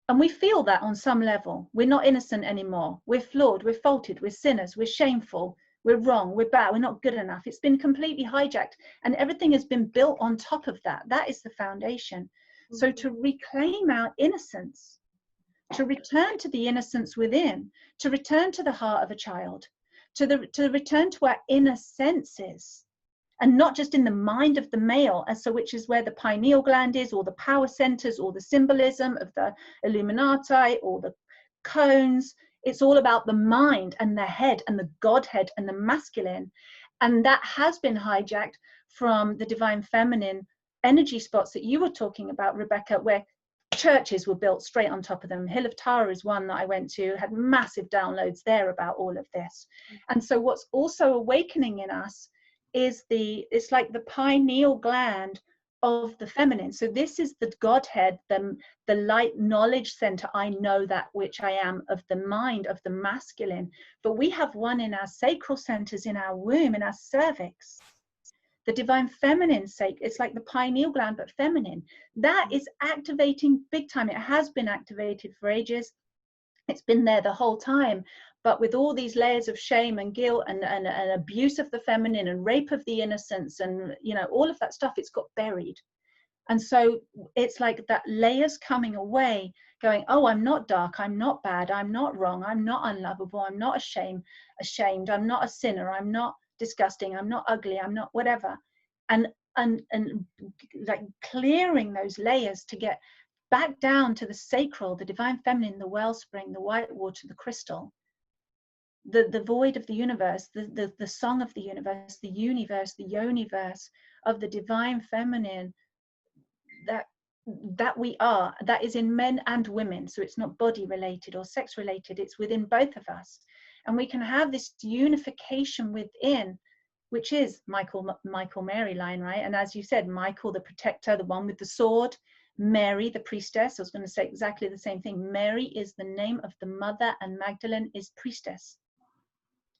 and we feel that on some level. We're not innocent anymore. We're flawed, we're faulted, we're sinners, we're shameful, we're wrong, we're bad, we're not good enough. It's been completely hijacked, and everything has been built on top of that. That is the foundation. So to reclaim our innocence, to return to the innocence within, to return to the heart of a child, to return to our inner senses, and not just in the mind of the male, and so which is where the pineal gland is, or the power centers, or the symbolism of the Illuminati, or the cones. It's all about the mind and the head and the Godhead and the masculine, and that has been hijacked from the divine feminine energy spots that you were talking about, Rebecca, where churches were built straight on top of them. Hill of Tara is one that I went to, had massive downloads there about all of this. And so what's also awakening in us is it's like the pineal gland of the feminine. So this is the Godhead, the light knowledge center. I know that which I am, of the mind, of the masculine. But we have one in our sacral centers, in our womb, in our cervix. The divine feminine sake, it's like the pineal gland, but feminine. That is activating big time. It has been activated for ages. It's been there the whole time. But with all these layers of shame and guilt and abuse of the feminine and rape of the innocence and, you know, all of that stuff, it's got buried. And so it's like that layers coming away, going, oh, I'm not dark, I'm not bad, I'm not wrong, I'm not unlovable, I'm not ashamed, I'm not a sinner, I'm not disgusting, I'm not ugly, I'm not whatever. And like clearing those layers to get back down to the sacral, the divine feminine, the wellspring, the white water, the crystal, the void of the universe, the song of the universe, the yoniverse of the divine feminine, that we are, that is in men and women. So it's not body related or sex related, it's within both of us. And we can have this unification within, which is Michael Mary line, right? And as you said, Michael the protector, the one with the sword, Mary the priestess. I was going to say exactly the same thing. Mary is the name of the mother, and Magdalene is priestess.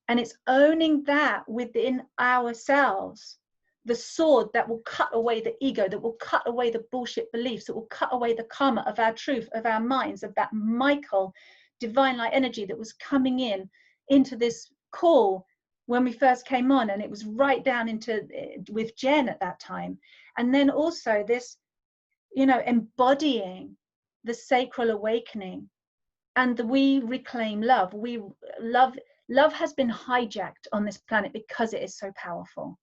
And it's owning that within ourselves, the sword that will cut away the ego, that will cut away the bullshit beliefs, that will cut away the karma of our truth, of our minds, of that Michael divine light energy that was coming into this call when we first came on. And it was right down into with Jen at that time. And then also this, you know, embodying the sacral awakening, and we reclaim love. Love has been hijacked on this planet because it is so powerful.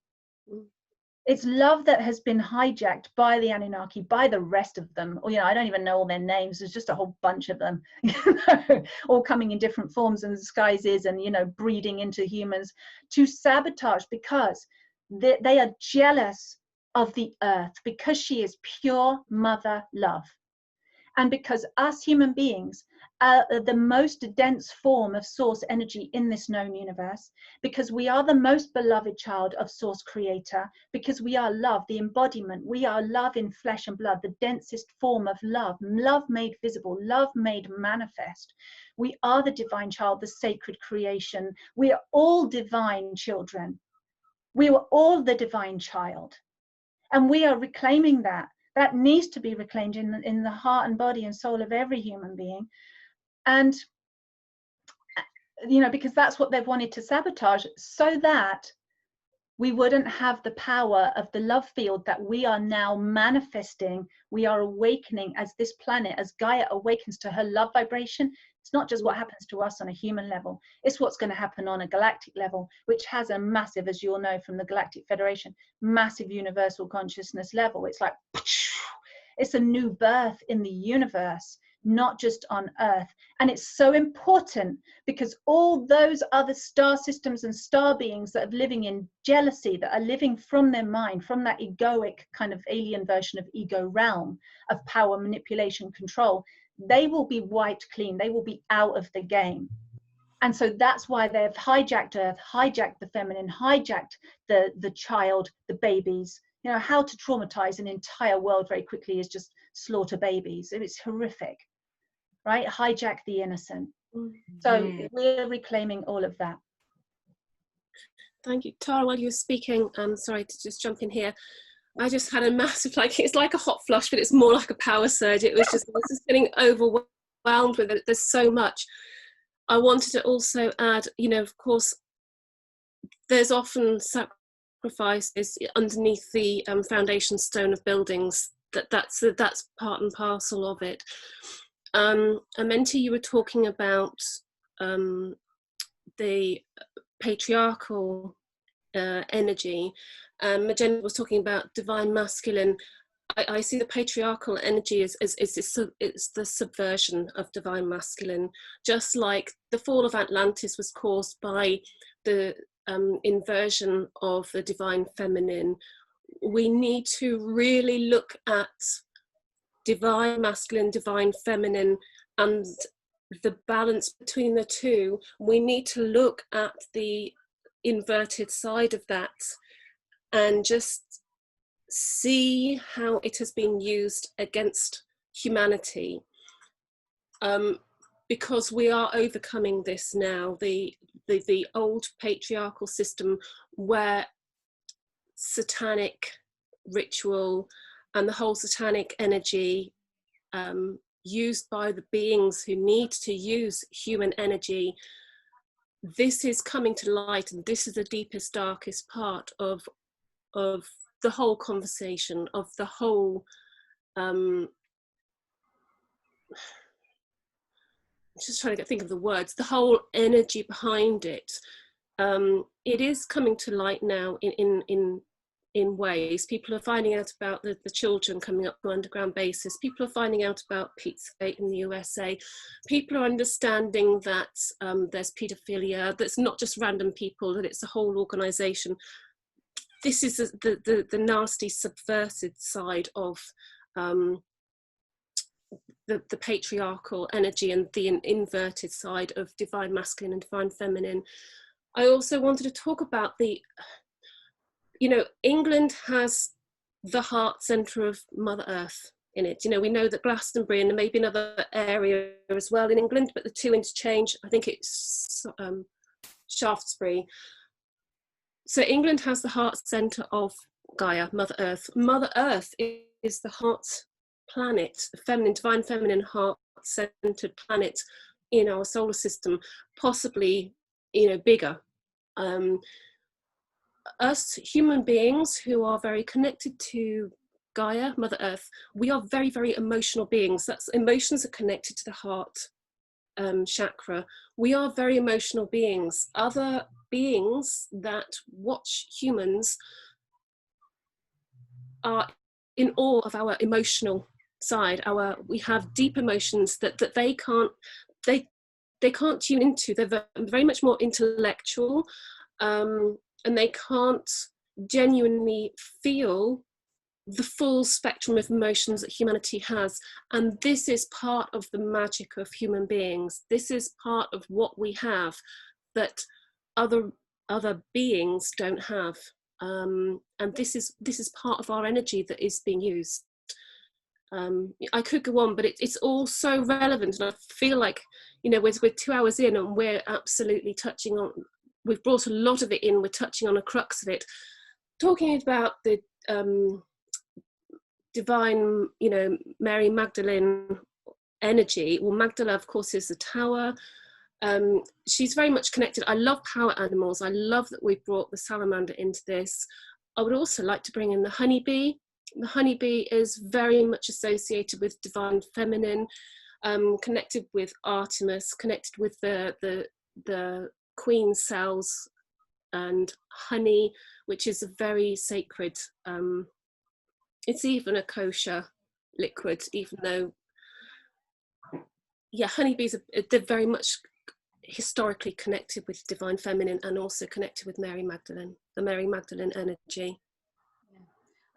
It's love that has been hijacked by the Anunnaki, by the rest of them. Or, you know, I don't even know all their names. There's just a whole bunch of them, you know, all coming in different forms and disguises, and, you know, breeding into humans to sabotage, because they are jealous of the earth, because she is pure mother love. And because us human beings are the most dense form of source energy in this known universe, because we are the most beloved child of source creator, because we are love, the embodiment, we are love in flesh and blood, the densest form of love, love made visible, love made manifest. We are the divine child, the sacred creation. We are all divine children. We were all the divine child. And we are reclaiming that. That needs to be reclaimed in the heart and body and soul of every human being. And, you know, because that's what they've wanted to sabotage, so that we wouldn't have the power of the love field that we are now manifesting. We are awakening as this planet, as Gaia awakens to her love vibration. It's not just what happens to us on a human level, it's what's going to happen on a galactic level, which has a massive, as you all know from the Galactic Federation, massive universal consciousness level. It's like, it's a new birth in the universe, not just on Earth. And it's so important because all those other star systems and star beings that are living in jealousy, that are living from their mind, from that egoic kind of alien version of ego realm of power, manipulation, control, they will be wiped clean. They will be out of the game. And so that's why they've hijacked Earth, hijacked the feminine, hijacked the child, the babies. You know, how to traumatize an entire world very quickly is just slaughter babies. It's horrific, right? Hijack the innocent. So we're reclaiming all of that. Thank you. Tara, while you were speaking, I'm sorry to just jump in here. I just had a massive, like, it's like a hot flush, but it's more like a power surge. It was just, I was just getting overwhelmed with it. There's so much. I wanted to also add, you know, of course, there's often sacrifices underneath the foundation stone of buildings. That's part and parcel of it. Amenti, you were talking about the patriarchal energy. Magenta was talking about divine masculine. I see the patriarchal energy as it's the subversion of divine masculine, just like the fall of Atlantis was caused by the inversion of the divine feminine. We need to really look at divine masculine, divine feminine, and the balance between the two. We need to look at the inverted side of that and just see how it has been used against humanity, because we are overcoming this now. The old patriarchal system where satanic ritual and the whole satanic energy used by the beings who need to use human energy, this is coming to light, and this is the deepest, darkest part of the whole conversation, of the whole just trying to think of the words, the whole energy behind it. It is coming to light now in ways. People are finding out about the children coming up from underground bases. People are finding out about Pizzagate in the USA. People are understanding that there's paedophilia, that's not just random people, that it's a whole organization. This is the nasty subversive side of the patriarchal energy and the inverted side of divine masculine and divine feminine. I also wanted to talk about you know, England has the heart centre of Mother Earth in it. You know, we know that Glastonbury and maybe another area as well in England, but the two interchange. I think it's Shaftesbury. So England has the heart centre of Gaia, Mother Earth. Mother Earth is the heart planet, the feminine, divine feminine heart-centered planet in our solar system, possibly, you know, bigger. Us human beings who are very connected to Gaia, Mother Earth, we are very, very emotional beings. That's emotions are connected to the heart chakra. We are very emotional beings. Other beings that watch humans are in awe of our emotional side. We have deep emotions that they can't tune into. They're very much more intellectual, and they can't genuinely feel the full spectrum of emotions that humanity has. And this is part of the magic of human beings. This is part of what we have that other beings don't have. And this is part of our energy that is being used. I could go on, but it's all so relevant, and I feel like, you know, we're 2 hours in and we're absolutely touching on, we've brought a lot of it in, we're touching on a crux of it, talking about the divine, you know, Mary Magdalene energy. Well, Magdala, of course, is the tower. She's very much connected. I love power animals. I love that we've brought the salamander into this. I would also like to bring in the honeybee. The honeybee is very much associated with divine feminine, connected with Artemis, connected with the queen cells and honey, which is a very sacred, it's even a kosher liquid, even though, yeah, honeybees they're very much historically connected with divine feminine and also connected with Mary Magdalene, the Mary Magdalene energy.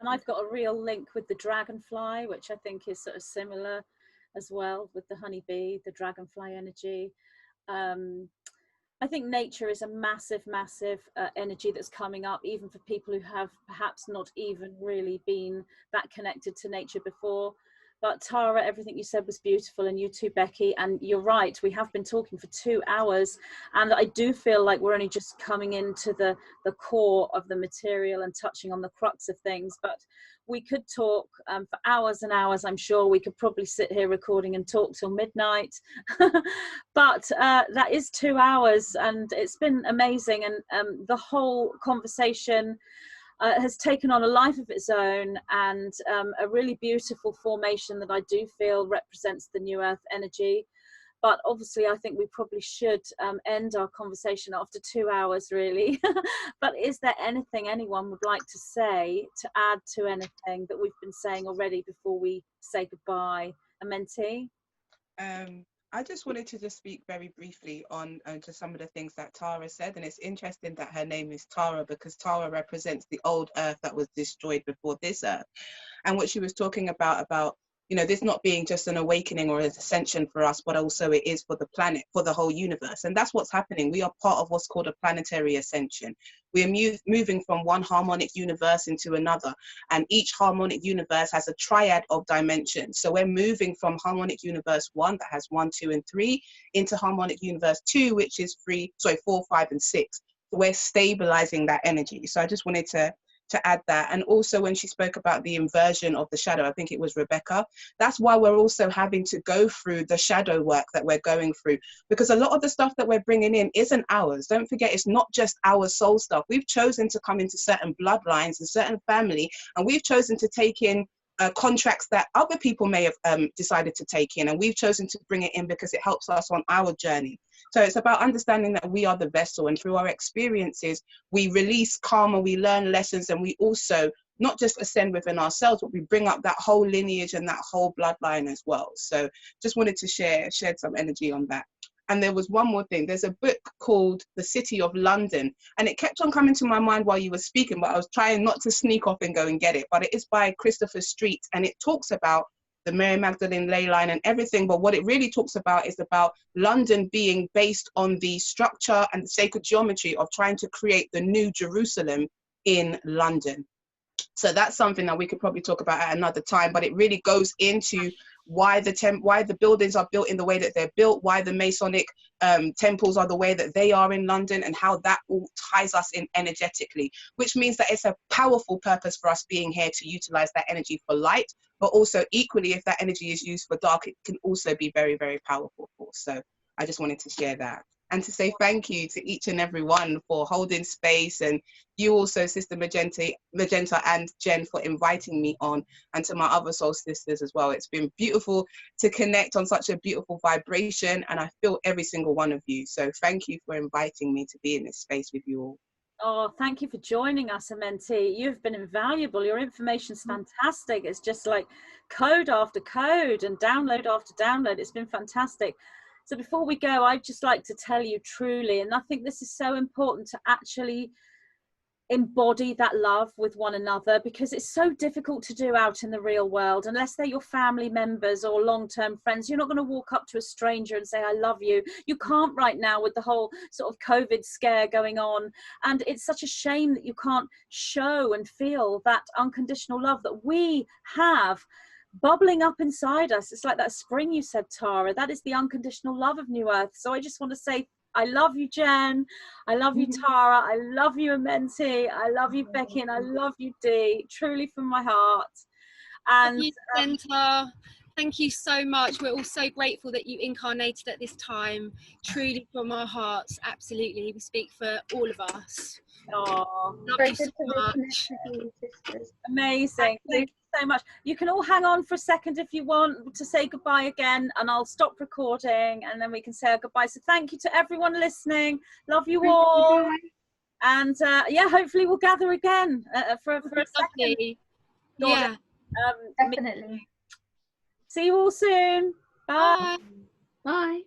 And I've got a real link with the dragonfly, which I think is sort of similar as well with the honeybee, the dragonfly energy. I think nature is a massive, massive energy that's coming up, even for people who have perhaps not even really been that connected to nature before. But Tara, everything you said was beautiful, and you too, Becky. And you're right, we have been talking for 2 hours, and I do feel like we're only just coming into the core of the material and touching on the crux of things. But we could talk for hours and hours. I'm sure we could probably sit here recording and talk till midnight. But that is 2 hours, and it's been amazing. And the whole conversation has taken on a life of its own, and a really beautiful formation that I do feel represents the New Earth energy. But obviously I think we probably should end our conversation after 2 hours, really. But is there anything anyone would like to say to add to anything that we've been saying already before we say goodbye? Amenti? I just wanted to just speak very briefly on just some of the things that Tara said. And it's interesting that her name is Tara, because Tara represents the old earth that was destroyed before this earth. And what she was talking about, you know, this not being just an awakening or an ascension for us, but also it is for the planet, for the whole universe. And that's what's happening. We are part of what's called a planetary ascension. We are moving from one harmonic universe into another. And each harmonic universe has a triad of dimensions. So we're moving from harmonic universe 1, that has 1, 2, and 3, into harmonic universe 2, which is 4, 5, and 6. So we're stabilizing that energy. So I just wanted to add that. And also when she spoke about the inversion of the shadow, I think it was Rebecca, that's why we're also having to go through the shadow work that we're going through, because a lot of the stuff that we're bringing in isn't ours. Don't forget, it's not just our soul stuff. We've chosen to come into certain bloodlines and certain family, and we've chosen to take in contracts that other people may have decided to take in, and we've chosen to bring it in because it helps us on our journey. So it's about understanding that we are the vessel, and through our experiences we release karma, we learn lessons, and we also not just ascend within ourselves, but we bring up that whole lineage and that whole bloodline as well. So just wanted to shed some energy on that. And there was one more thing. There's a book called The City of London, and it kept on coming to my mind while you were speaking, but I was trying not to sneak off and go and get it. But it is by Christopher Street, and it talks about the Mary Magdalene ley line and everything. But what it really talks about is about London being based on the structure and the sacred geometry of trying to create the new Jerusalem in London. So that's something that we could probably talk about at another time, but it really goes into why the buildings are built in the way that they're built, why the Masonic temples are the way that they are in London, and how that all ties us in energetically, which means that it's a powerful purpose for us being here to utilize that energy for light, but also equally, if that energy is used for dark, it can also be very, very powerful. So I just wanted to share that. And to say thank you to each and every one for holding space, and you also, Sister Magenta and Jen, for inviting me on, and to my other soul sisters as well. It's been beautiful to connect on such a beautiful vibration, and I feel every single one of you. So thank you for inviting me to be in this space with you all. Oh, thank you for joining us, Amenti. You've been invaluable. Your information's fantastic. It's just like code after code and download after download. It's been fantastic. So before we go, I'd just like to tell you truly, and I think this is so important, to actually embody that love with one another, because it's so difficult to do out in the real world unless they're your family members or long-term friends. You're not going to walk up to a stranger and say I love you. You can't right now with the whole sort of COVID scare going on, and it's such a shame that you can't show and feel that unconditional love that we have bubbling up inside us. It's like that spring you said, Tara. That is the unconditional love of New Earth. So I just want to say I love you, Jen. I love you, Tara. I love you, Amenti. I love you, Becky, and I love you, Dee. Truly from my heart. And thank you, Centaur. Thank you so much. We're all so grateful that you incarnated at this time. Truly from our hearts. Absolutely. We speak for all of us. oh, Love Very you good so to much. reconnect with you, sisters. amazing. Thank you so much. You can all hang on for a second if you want to say goodbye again, and I'll stop recording and then we can say our goodbye. So thank you to everyone listening. Love you all. And yeah, hopefully we'll gather again for a second. Lovely. Goddess, Yeah. Definitely. see you all soon. Bye. Bye. Bye.